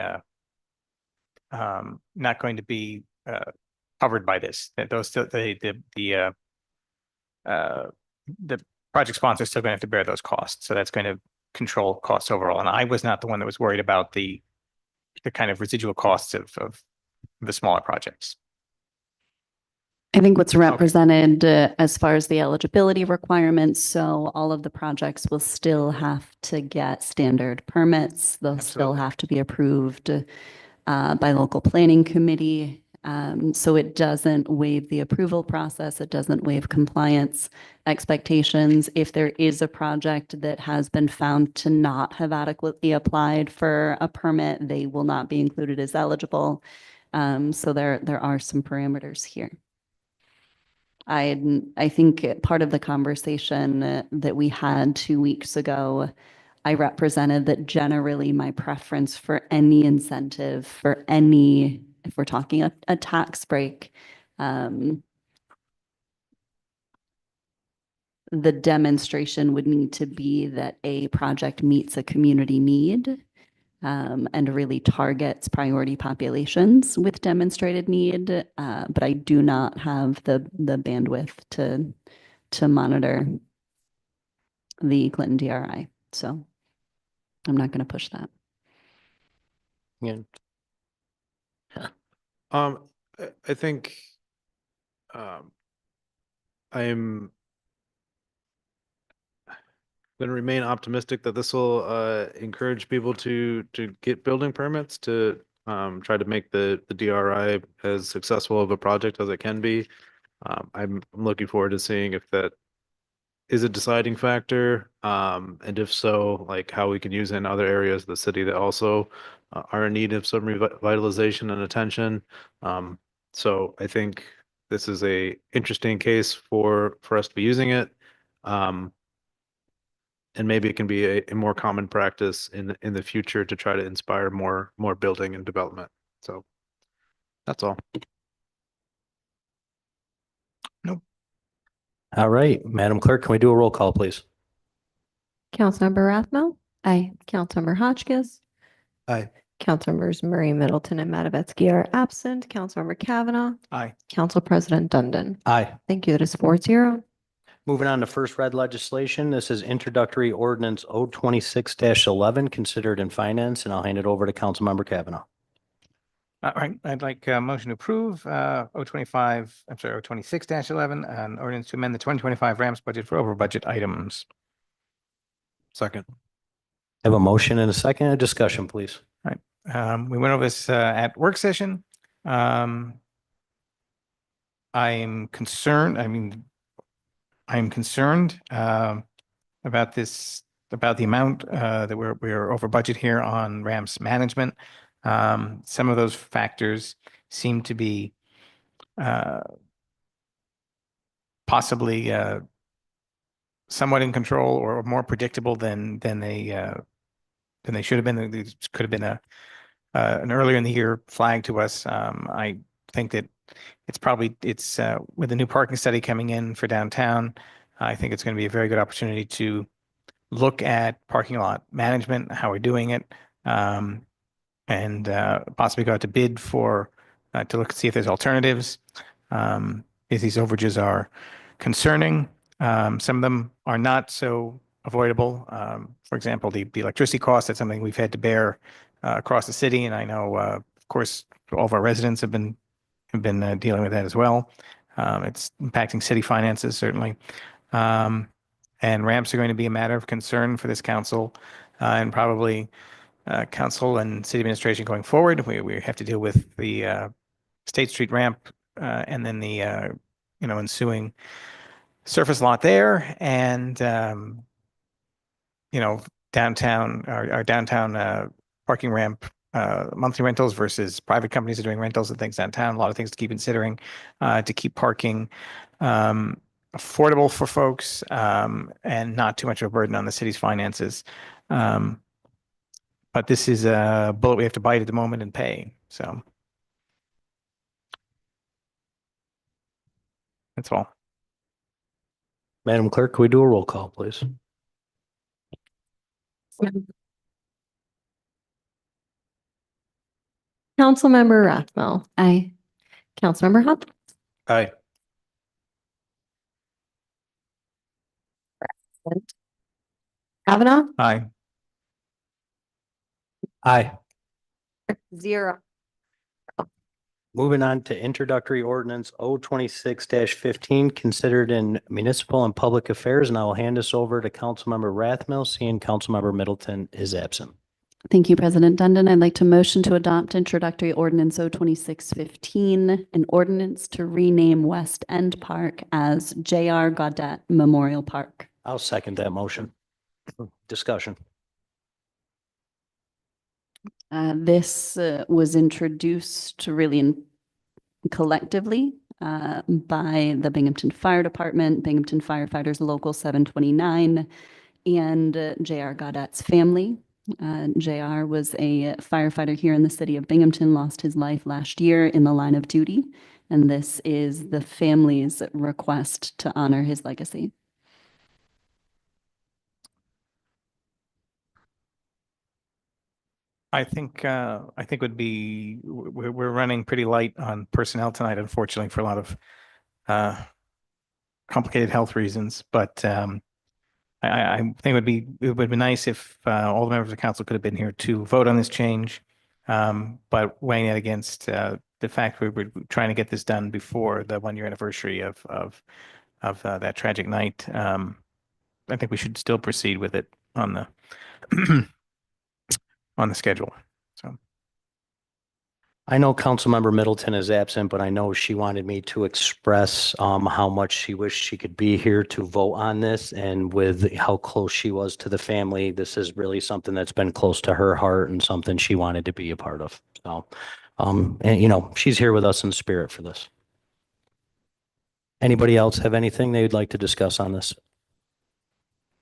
Speaker 10: covered by this. That those still the project sponsor is still going to have to bear those costs, so that's going to control costs overall. And I was not the one that was worried about the kind of residual costs of the smaller projects.
Speaker 3: I think what's represented as far as the eligibility requirements, so all of the projects will still have to get standard permits. They'll still have to be approved by local planning committee. So it doesn't waive the approval process. It doesn't waive compliance expectations. If there is a project that has been found to not have adequately applied for a permit, they will not be included as eligible. So there are some parameters here. I think part of the conversation that we had 2 weeks ago, I represented that generally my preference for any incentive for any, if we're talking a tax break, the demonstration would need to be that a project meets a community need and really targets priority populations with demonstrated need. But I do not have the bandwidth to monitor the Clinton DRI. So I'm not going to push that.
Speaker 1: Yeah.
Speaker 11: I think I'm going to remain optimistic that this will encourage people to get building permits to try to make the DRI as successful of a project as it can be. I'm looking forward to seeing if that is a deciding factor, and if so, like how we can use it in other areas of the city that also are in need of some revitalization and attention. So I think this is a interesting case for us to be using it. And maybe it can be a more common practice in the future to try to inspire more building and development. So that's all.
Speaker 10: Nope.
Speaker 1: All right, Madam Clerk, can we do a roll call, please?
Speaker 2: Councilmember Rathmel?
Speaker 3: Aye.
Speaker 2: Councilmember Hotchkiss?
Speaker 11: Aye.
Speaker 2: Councilmembers Murray, Middleton, and Matavetsky are absent. Councilmember Kavanaugh?
Speaker 10: Aye.
Speaker 2: Council President Dundon?
Speaker 1: Aye.
Speaker 2: Thank you. That is 4-0.
Speaker 1: Moving on to first read legislation. This is introductory ordinance 026-11, considered in finance, and I'll hand it over to Councilmember Kavanaugh.
Speaker 10: All right, I'd like a motion to approve 026-11, an ordinance to amend the 2025 Rams budget for over budget items.
Speaker 11: Second.
Speaker 1: I have a motion and a second. A discussion, please.
Speaker 10: We went over this at work session. I'm concerned, I'm concerned about this, about the amount that we're over budget here on Rams management. Some of those factors seem to be possibly somewhat in control or more predictable than they should have been. These could have been an earlier in the year flag to us. I think that it's with the new parking study coming in for downtown, I think it's going to be a very good opportunity to look at parking lot management, how we're doing it, and possibly go out to bid to look and see if there's alternatives. If these overages are concerning, some of them are not so avoidable. For example, the electricity cost, that's something we've had to bear across the city, and I know, of course, all of our residents have been dealing with that as well. It's impacting city finances, certainly. And ramps are going to be a matter of concern for this council and probably council and city administration going forward. We have to deal with the State Street ramp and then the ensuing surface lot there, and downtown, our downtown parking ramp monthly rentals versus private companies are doing rentals and things downtown. A lot of things to keep considering to keep parking affordable for folks and not too much of a burden on the city's finances. But this is a bullet we have to bite at the moment and pay. So that's all.
Speaker 1: Madam Clerk, can we do a roll call, please?
Speaker 2: Councilmember Rathmel.
Speaker 3: Aye.
Speaker 2: Councilmember Hopkins.
Speaker 11: Aye.
Speaker 2: Kavanaugh.
Speaker 10: Aye.
Speaker 1: Aye.
Speaker 2: 0.
Speaker 1: Moving on to introductory ordinance 026-15, considered in municipal and public affairs, and I will hand this over to Councilmember Rathmel, seeing Councilmember Middleton is absent.
Speaker 3: Thank you, President Dundon. I'd like to motion to adopt introductory ordinance 026-15, an ordinance to rename West End Park as J.R. Gaudette Memorial Park.
Speaker 1: I'll second that motion. Discussion.
Speaker 3: This was introduced really collectively by the Binghamton Fire Department, Binghamton Firefighters Local 729, and J.R. Gaudette's family. J.R. was a firefighter here in the city of Binghamton, lost his life last year in the line of duty, and this is the family's request to honor his legacy.
Speaker 10: I think we're running pretty light on personnel tonight, unfortunately, for a lot of complicated health reasons. But I think it would be nice if all the members of council could have been here to vote on this change. But weighing it against the fact we're trying to get this done before the 1-year anniversary of that tragic night, I think we should still proceed with it on the on the schedule. So
Speaker 1: I know Councilmember Middleton is absent, but I know she wanted me to express how much she wished she could be here to vote on this, and with how close she was to the family, this is really something that's been close to her heart and something she wanted to be a part of. So, and she's here with us in spirit for this. Anybody else have anything they would like to discuss on this?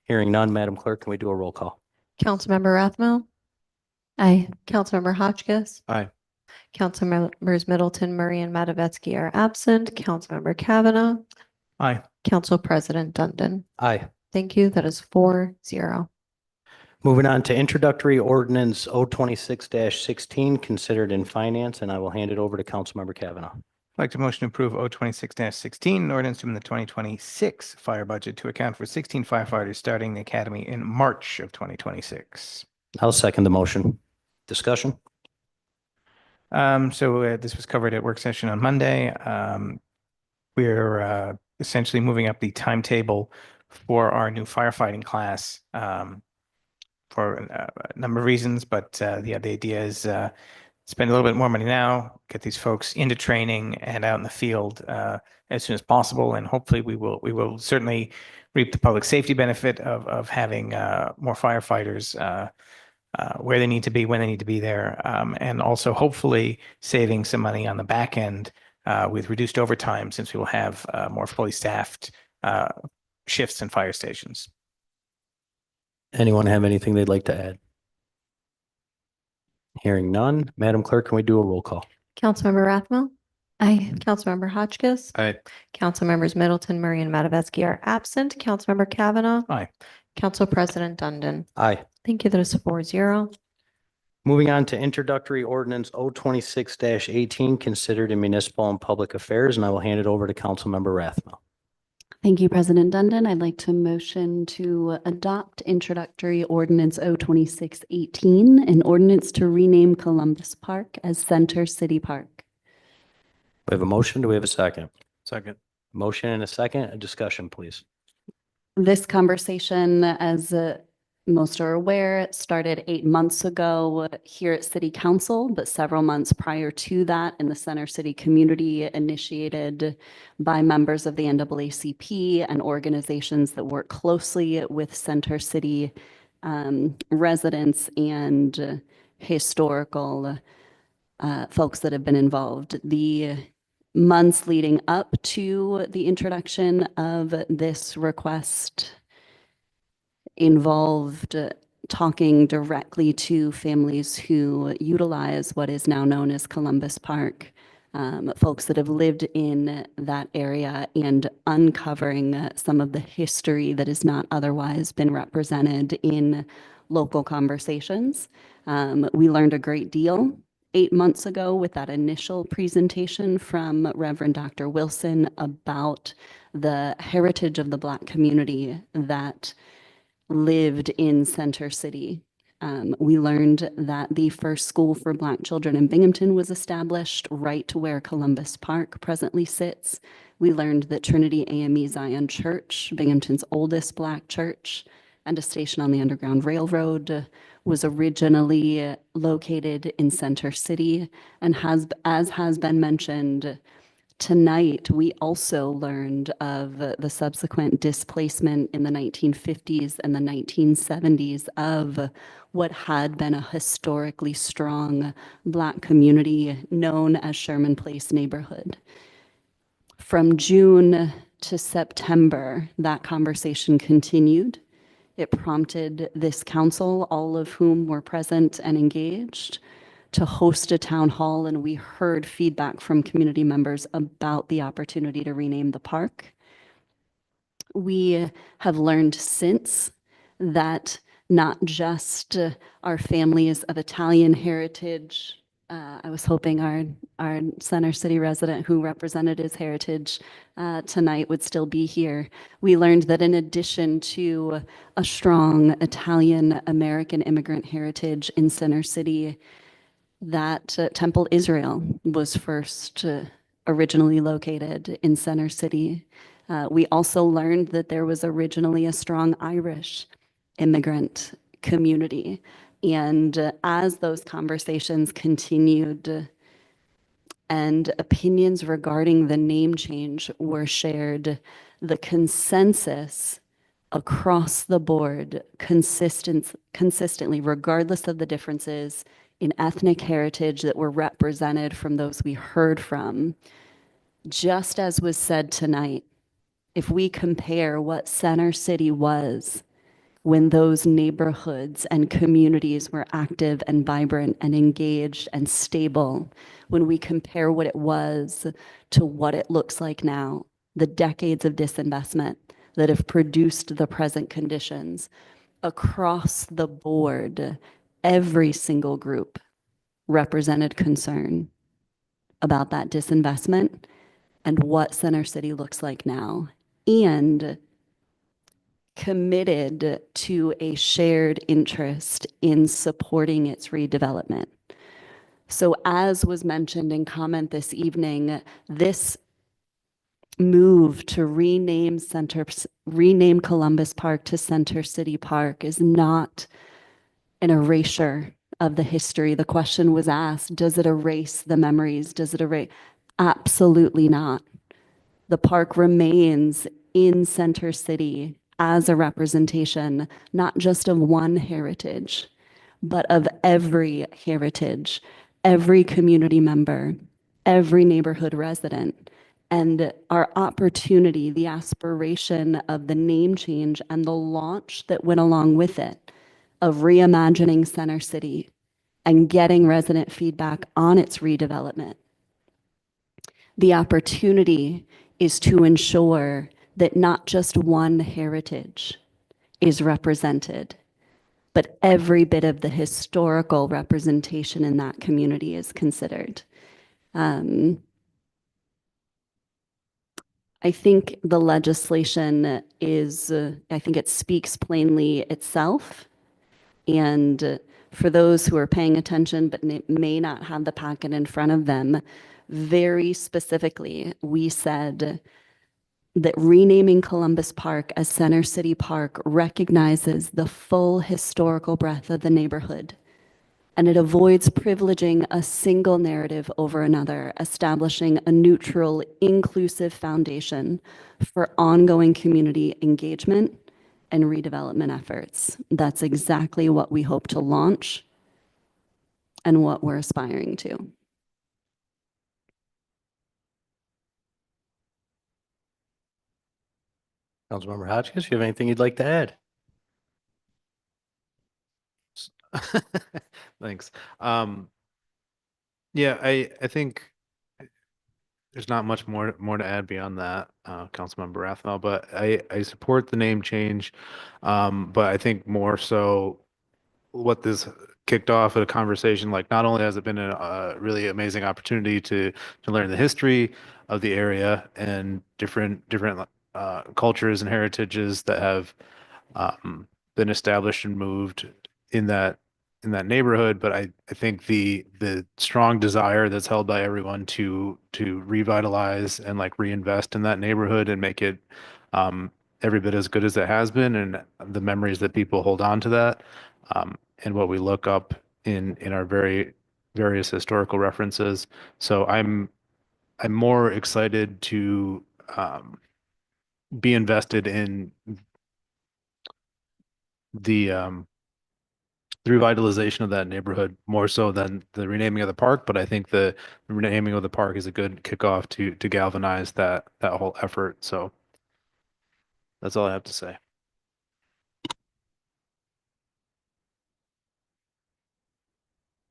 Speaker 1: Hearing none, Madam Clerk, can we do a roll call?
Speaker 2: Councilmember Rathmel.
Speaker 3: Aye.
Speaker 2: Councilmember Hotchkiss.
Speaker 11: Aye.
Speaker 2: Councilmembers Middleton, Murray, and Matavetsky are absent. Councilmember Kavanaugh.
Speaker 10: aye.
Speaker 2: Council President Dundon.
Speaker 1: Aye.
Speaker 2: Thank you. That is 4-0.
Speaker 1: Moving on to introductory ordinance 026-16, considered in finance, and I will hand it over to Councilmember Kavanaugh.
Speaker 10: I'd like to motion to approve O26-16, an ordinance from the 2026 fire budget to account for 16 firefighters starting the academy in March of 2026.
Speaker 1: I'll second the motion. Discussion?
Speaker 10: This was covered at work session on Monday. We're essentially moving up the timetable for our new firefighting class for a number of reasons, but the idea is spend a little bit more money now, get these folks into training and out in the field as soon as possible, and hopefully we will certainly reap the public safety benefit of having more firefighters where they need to be, when they need to be there, and also hopefully saving some money on the back end with reduced overtime, since we will have more fully staffed shifts and fire stations.
Speaker 1: Anyone have anything they'd like to add? Hearing none. Madam Clerk, can we do a roll call?
Speaker 2: Councilmember Rathmel?
Speaker 3: Aye.
Speaker 2: Councilmember Hotchkiss?
Speaker 11: Aye.
Speaker 2: Councilmembers Middleton, Murray, and Matavetsky are absent. Councilmember Kavanaugh?
Speaker 10: Aye.
Speaker 2: Council President Dundon?
Speaker 1: Aye.
Speaker 2: Thank you. That is 4-0.
Speaker 1: Moving on to introductory ordinance O26-18, considered in municipal and public affairs, and I will hand it over to Councilmember Rathmel.
Speaker 3: Thank you, President Dundon. I'd like to motion to adopt introductory ordinance O26-18, an ordinance to rename Columbus Park as Center City Park.
Speaker 1: We have a motion. Do we have a second?
Speaker 11: Second.
Speaker 1: Motion and a second. A discussion, please.
Speaker 3: This conversation, as most are aware, started 8 months ago here at City Council, but several months prior to that in the Center City community, initiated by members of the NAACP and organizations that work closely with Center City residents and historical folks that have been involved. The months leading up to the introduction of this request involved talking directly to families who utilize what is now known as Columbus Park, folks that have lived in that area, and uncovering some of the history that has not otherwise been represented in local conversations. We learned a great deal 8 months ago with that initial presentation from Reverend Dr. Wilson about the heritage of the Black community that lived in Center City. We learned that the first school for Black children in Binghamton was established right where Columbus Park presently sits. We learned that Trinity AME Zion Church, Binghamton's oldest Black church, and a station on the Underground Railroad, was originally located in Center City. And as has been mentioned tonight, we also learned of the subsequent displacement in the 1950s and the 1970s of what had been a historically strong Black community known as Sherman Place neighborhood. From June to September, that conversation continued. It prompted this council, all of whom were present and engaged, to host a town hall, and we heard feedback from community members about the opportunity to rename the park. We have learned since that not just our families of Italian heritage, I was hoping our Center City resident who represented his heritage tonight would still be here. We learned that in addition to a strong Italian American immigrant heritage in Center City, that Temple Israel was first originally located in Center City. We also learned that there was originally a strong Irish immigrant community. And as those conversations continued and opinions regarding the name change were shared, the consensus across the board consistently, regardless of the differences in ethnic heritage that were represented from those we heard from, just as was said tonight, if we compare what Center City was when those neighborhoods and communities were active and vibrant and engaged and stable, when we compare what it was to what it looks like now, the decades of disinvestment that have produced the present conditions, across the board, every single group represented concern. about that disinvestment and what Center City looks like now, and committed to a shared interest in supporting its redevelopment. So as was mentioned in comment this evening, this move to rename Columbus Park to Center City Park is not an erasure of the history. The question was asked, does it erase the memories? Does it erase? Absolutely not. The park remains in Center City as a representation, not just of one heritage, but of every heritage, every community member, every neighborhood resident. And our opportunity, the aspiration of the name change and the launch that went along with it of reimagining Center City and getting resident feedback on its redevelopment. The opportunity is to ensure that not just one heritage is represented, but every bit of the historical representation in that community is considered. I think the legislation is, I think it speaks plainly itself. And for those who are paying attention but may not have the packet in front of them, very specifically, we said that renaming Columbus Park as Center City Park recognizes the full historical breadth of the neighborhood, and it avoids privileging a single narrative over another, establishing a neutral, inclusive foundation for ongoing community engagement and redevelopment efforts. That's exactly what we hope to launch and what we're aspiring to.
Speaker 1: Councilmember Hotchkiss, you have anything you'd like to add?
Speaker 11: Thanks. Yeah, I think there's not much more to add beyond that, Councilmember Rathmel, but I support the name change. But I think more so what this kicked off a conversation, like not only has it been a really amazing opportunity to learn the history of the area and different cultures and heritages that have been established and moved in that neighborhood, but I think the strong desire that's held by everyone to revitalize and like reinvest in that neighborhood and make it every bit as good as it has been, and the memories that people hold on to that, and what we look up in our various historical references. So I'm more excited to be invested in the revitalization of that neighborhood more so than the renaming of the park. But I think the renaming of the park is a good kickoff to galvanize that whole effort. So that's all I have to say.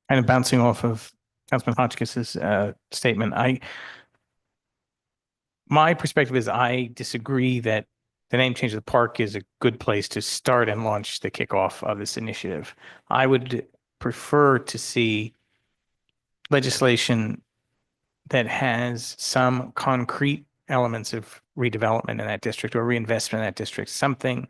Speaker 10: Kind of bouncing off of Councilman Hotchkiss's statement, my perspective is I disagree that the name change of the park is a good place to start and launch the kickoff of this initiative. I would prefer to see legislation that has some concrete elements of redevelopment in that district or reinvestment in that district, something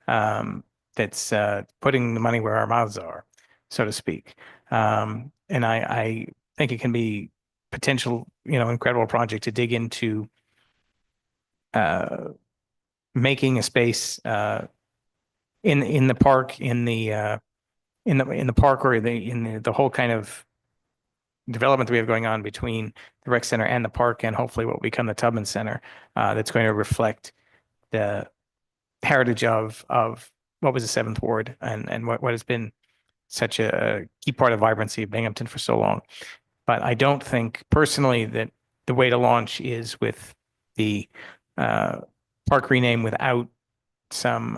Speaker 10: that's putting the money where our mouths are, so to speak. And I think it can be potential, incredible project to dig into making a space in the park, in the park, or in the whole kind of development that we have going on between the rec center and the park, and hopefully what will become the Tubman Center, that's going to reflect the heritage of what was the Seventh Ward and what has been such a key part of vibrancy of Binghamton for so long. But I don't think personally that the way to launch is with the park rename without some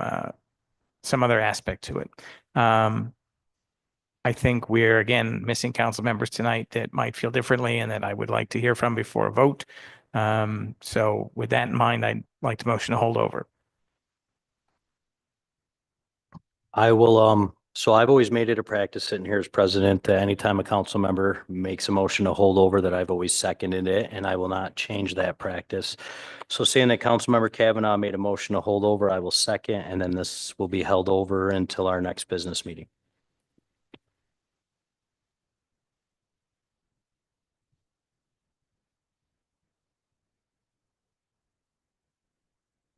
Speaker 10: other aspect to it. I think we're, again, missing council members tonight that might feel differently and that I would like to hear from before a vote. So with that in mind, I'd like to motion to hold over.
Speaker 1: I will So I've always made it a practice sitting here as president that anytime a council member makes a motion to hold over, that I've always seconded it, and I will not change that practice. So seeing that Councilmember Kavanaugh made a motion to hold over, I will second, and then this will be held over until our next business meeting.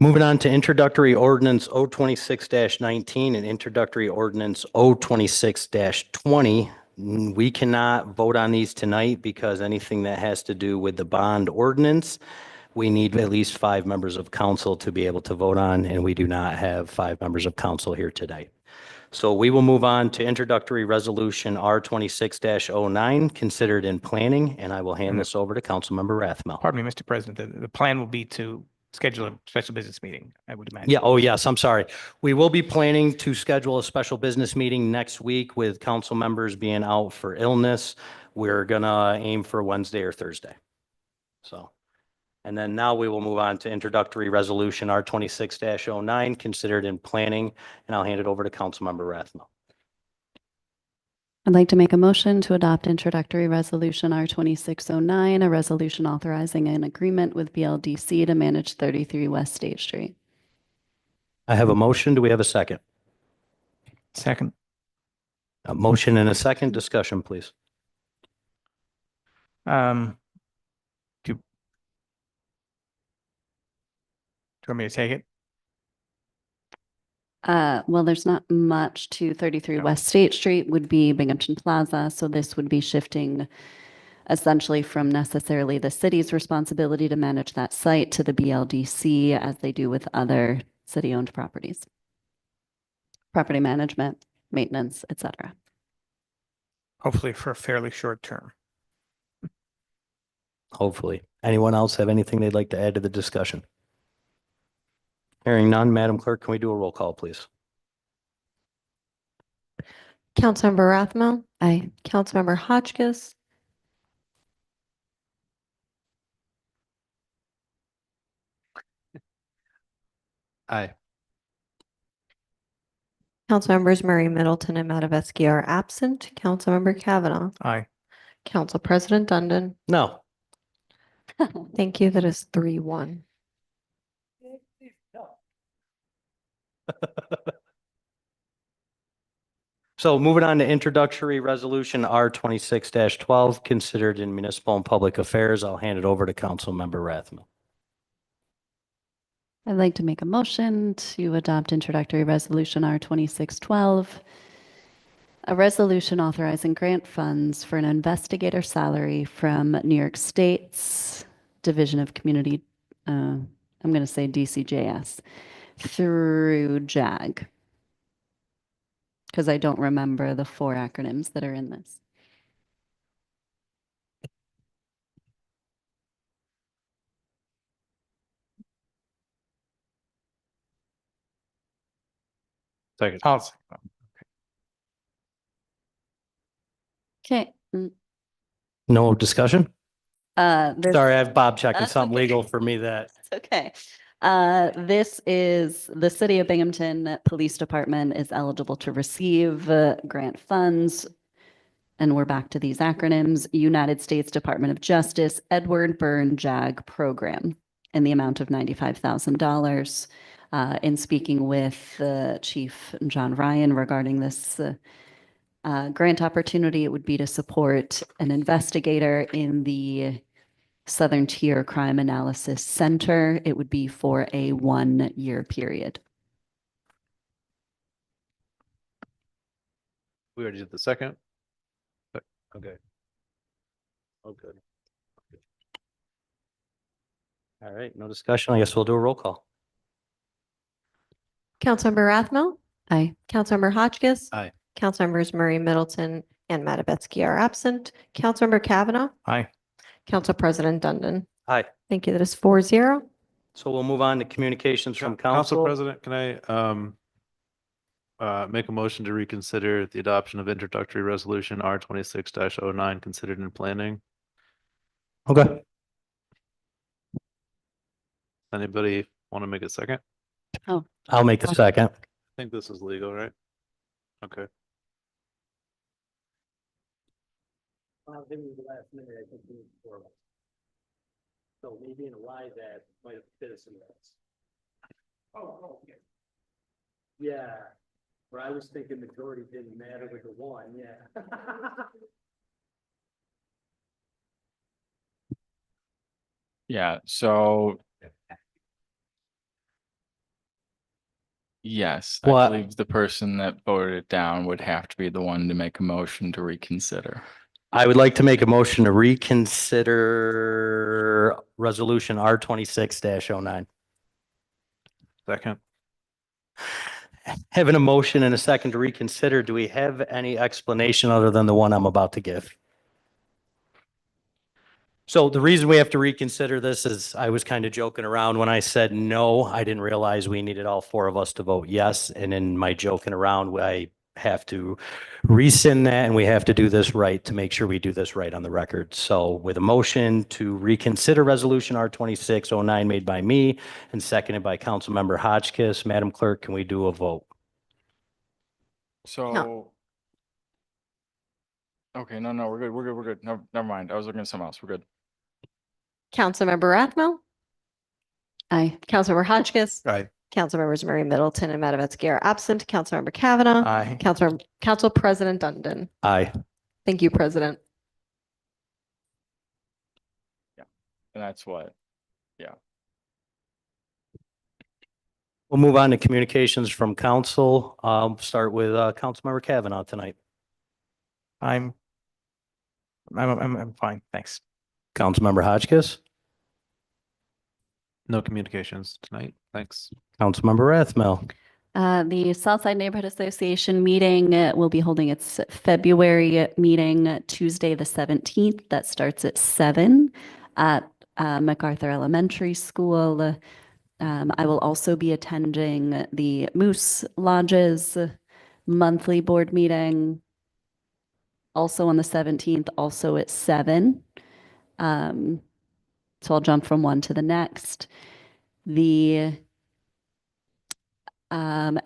Speaker 1: Moving on to introductory ordinance 026-19 and introductory ordinance 026-20. We cannot vote on these tonight because anything that has to do with the bond ordinance, we need at least 5 members of council to be able to vote on, and we do not have 5 members of council here today. So we will move on to introductory resolution R26-09, considered in planning, and I will hand this over to Councilmember Rathmel.
Speaker 10: Pardon me, Mr. President, the plan will be to schedule a special business meeting, I would imagine.
Speaker 1: Yeah, oh yes, I'm sorry. We will be planning to schedule a special business meeting next week with council members being out for illness. We're gonna aim for Wednesday or Thursday. So, and then now we will move on to introductory resolution R26-09, considered in planning, and I'll hand it over to Councilmember Rathmel.
Speaker 3: I'd like to make a motion to adopt introductory resolution R2609, a resolution authorizing an agreement with BLDC to manage 33 West State Street.
Speaker 1: I have a motion. Do we have a second?
Speaker 10: Second.
Speaker 1: A motion and a second. Discussion, please.
Speaker 10: Do you want me to take it?
Speaker 3: Well, there's not much to 33
Speaker 10: No.
Speaker 3: West State Street would be Binghamton Plaza. So this would be shifting essentially from necessarily the city's responsibility to manage that site to the BLDC as they do with other city-owned properties. Property management, maintenance, et cetera.
Speaker 10: Hopefully for a fairly short term.
Speaker 1: Hopefully. Anyone else have anything they'd like to add to the discussion? Hearing none, Madam Clerk, can we do a roll call, please?
Speaker 2: Councilmember Rathmel,
Speaker 3: Aye.
Speaker 2: Councilmember Hotchkiss,
Speaker 11: Aye.
Speaker 2: Councilmembers Murray, Middleton, and Matovetsky are absent. Councilmember Kavanaugh,
Speaker 10: Aye.
Speaker 2: Council President Dundon.
Speaker 1: No.
Speaker 2: Thank you. That is 3-1.
Speaker 1: So moving on to introductory resolution R26-12, considered in municipal and public affairs, I'll hand it over to Councilmember Rathmel.
Speaker 3: I'd like to make a motion to adopt introductory resolution R2612, a resolution authorizing grant funds for an investigator salary from New York State's Division of Community, I'm going to say DCJS, through JAG. Because I don't remember the 4 acronyms that are in this.
Speaker 11: Second.
Speaker 3: Okay.
Speaker 1: No discussion?
Speaker 3: This-
Speaker 1: Sorry, I have Bob checking
Speaker 3: That's
Speaker 1: something
Speaker 3: okay.
Speaker 1: legal for me that.
Speaker 3: It's okay. This is the City of Binghamton Police Department is eligible to receive grant funds. And we're back to these acronyms: United States Department of Justice, Edward Byrne JAG Program, in the amount of $95,000. In speaking with Chief John Ryan regarding this grant opportunity, it would be to support an investigator in the Southern Tier Crime Analysis Center. It would be for a 1-year period.
Speaker 11: We already did the second. Okay.
Speaker 1: Okay. All right, no discussion. I guess we'll do a roll call.
Speaker 2: Councilmember Rathmel,
Speaker 3: Aye.
Speaker 2: Councilmember Hotchkiss.
Speaker 11: Aye.
Speaker 2: Councilmembers Murray, Middleton, and Matovetsky are absent. Councilmember Kavanaugh,
Speaker 10: Aye.
Speaker 2: Council President Dundon.
Speaker 1: Aye.
Speaker 2: Thank you. That is 4-0.
Speaker 1: So we'll move on to communications from
Speaker 11: Council
Speaker 1: council.
Speaker 11: President, can I make a motion to reconsider the adoption of introductory resolution R26-09, considered in planning?
Speaker 1: Okay.
Speaker 11: Anybody want to make a second?
Speaker 1: I'll make the second.
Speaker 11: I think this is legal, right? Okay.
Speaker 1: They were the last minute, I think, for us. So maybe in a wise ass might have fit us in that. Oh, okay. Yeah, where I was thinking majority didn't matter with the one, yeah.
Speaker 5: Yeah, so. Yes, I
Speaker 1: Well,
Speaker 5: believe the person that voted it down would have to be the one to make a motion to reconsider.
Speaker 1: I would like to make a motion to reconsider resolution R 26-09.
Speaker 11: Second.
Speaker 1: Having a motion and a second to reconsider, do we have any explanation other than the one I'm about to give? So the reason we have to reconsider this is I was kind of joking around when I said no. I didn't realize we needed all four of us to vote yes. And in my joking around, I have to rescind that and we have to do this right to make sure we do this right on the record. So with a motion to reconsider resolution R 2609 made by me and seconded by Councilmember Hotchkiss, Madam Clerk, can we do a vote?
Speaker 5: So. Okay, no, we're good. No, never mind. I was looking at something else. We're good.
Speaker 2: Councilmember Rathmel,
Speaker 3: Aye.
Speaker 2: Councilmember Hotchkiss,
Speaker 11: Aye.
Speaker 2: Councilmembers Murray Middleton and Matavetsky are absent. Councilmember Kavanaugh,
Speaker 10: Aye.
Speaker 2: Council President Dundon.
Speaker 1: Aye.
Speaker 2: Thank you, President.
Speaker 5: And that's what,
Speaker 1: We'll move on to communications from council. Start with Councilmember Kavanaugh tonight.
Speaker 10: I'm fine, thanks.
Speaker 1: Councilmember Hotchkiss,
Speaker 11: No communications tonight. Thanks.
Speaker 1: Councilmember Rathmel,
Speaker 3: The Southside Neighborhood Association meeting will be holding its February meeting Tuesday, the 17th. That starts at 7 at MacArthur Elementary School. I will also be attending the Moose Lodge's monthly board meeting, also on the 17th, also at 7. So I'll jump from one to the next. And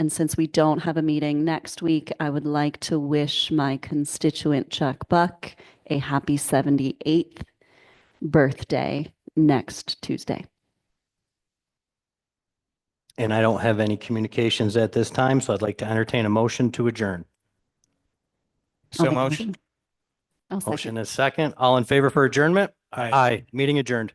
Speaker 3: since we don't have a meeting next week, I would like to wish my constituent Chuck Buck a happy 78th birthday next Tuesday.
Speaker 1: and I don't have any communications at this time, so I'd like to entertain a motion to adjourn.
Speaker 10: So
Speaker 3: Okay.
Speaker 10: motion?
Speaker 3: I'll second.
Speaker 1: Motion is second. All in favor for adjournment?
Speaker 10: Aye.
Speaker 1: Aye. Meeting adjourned.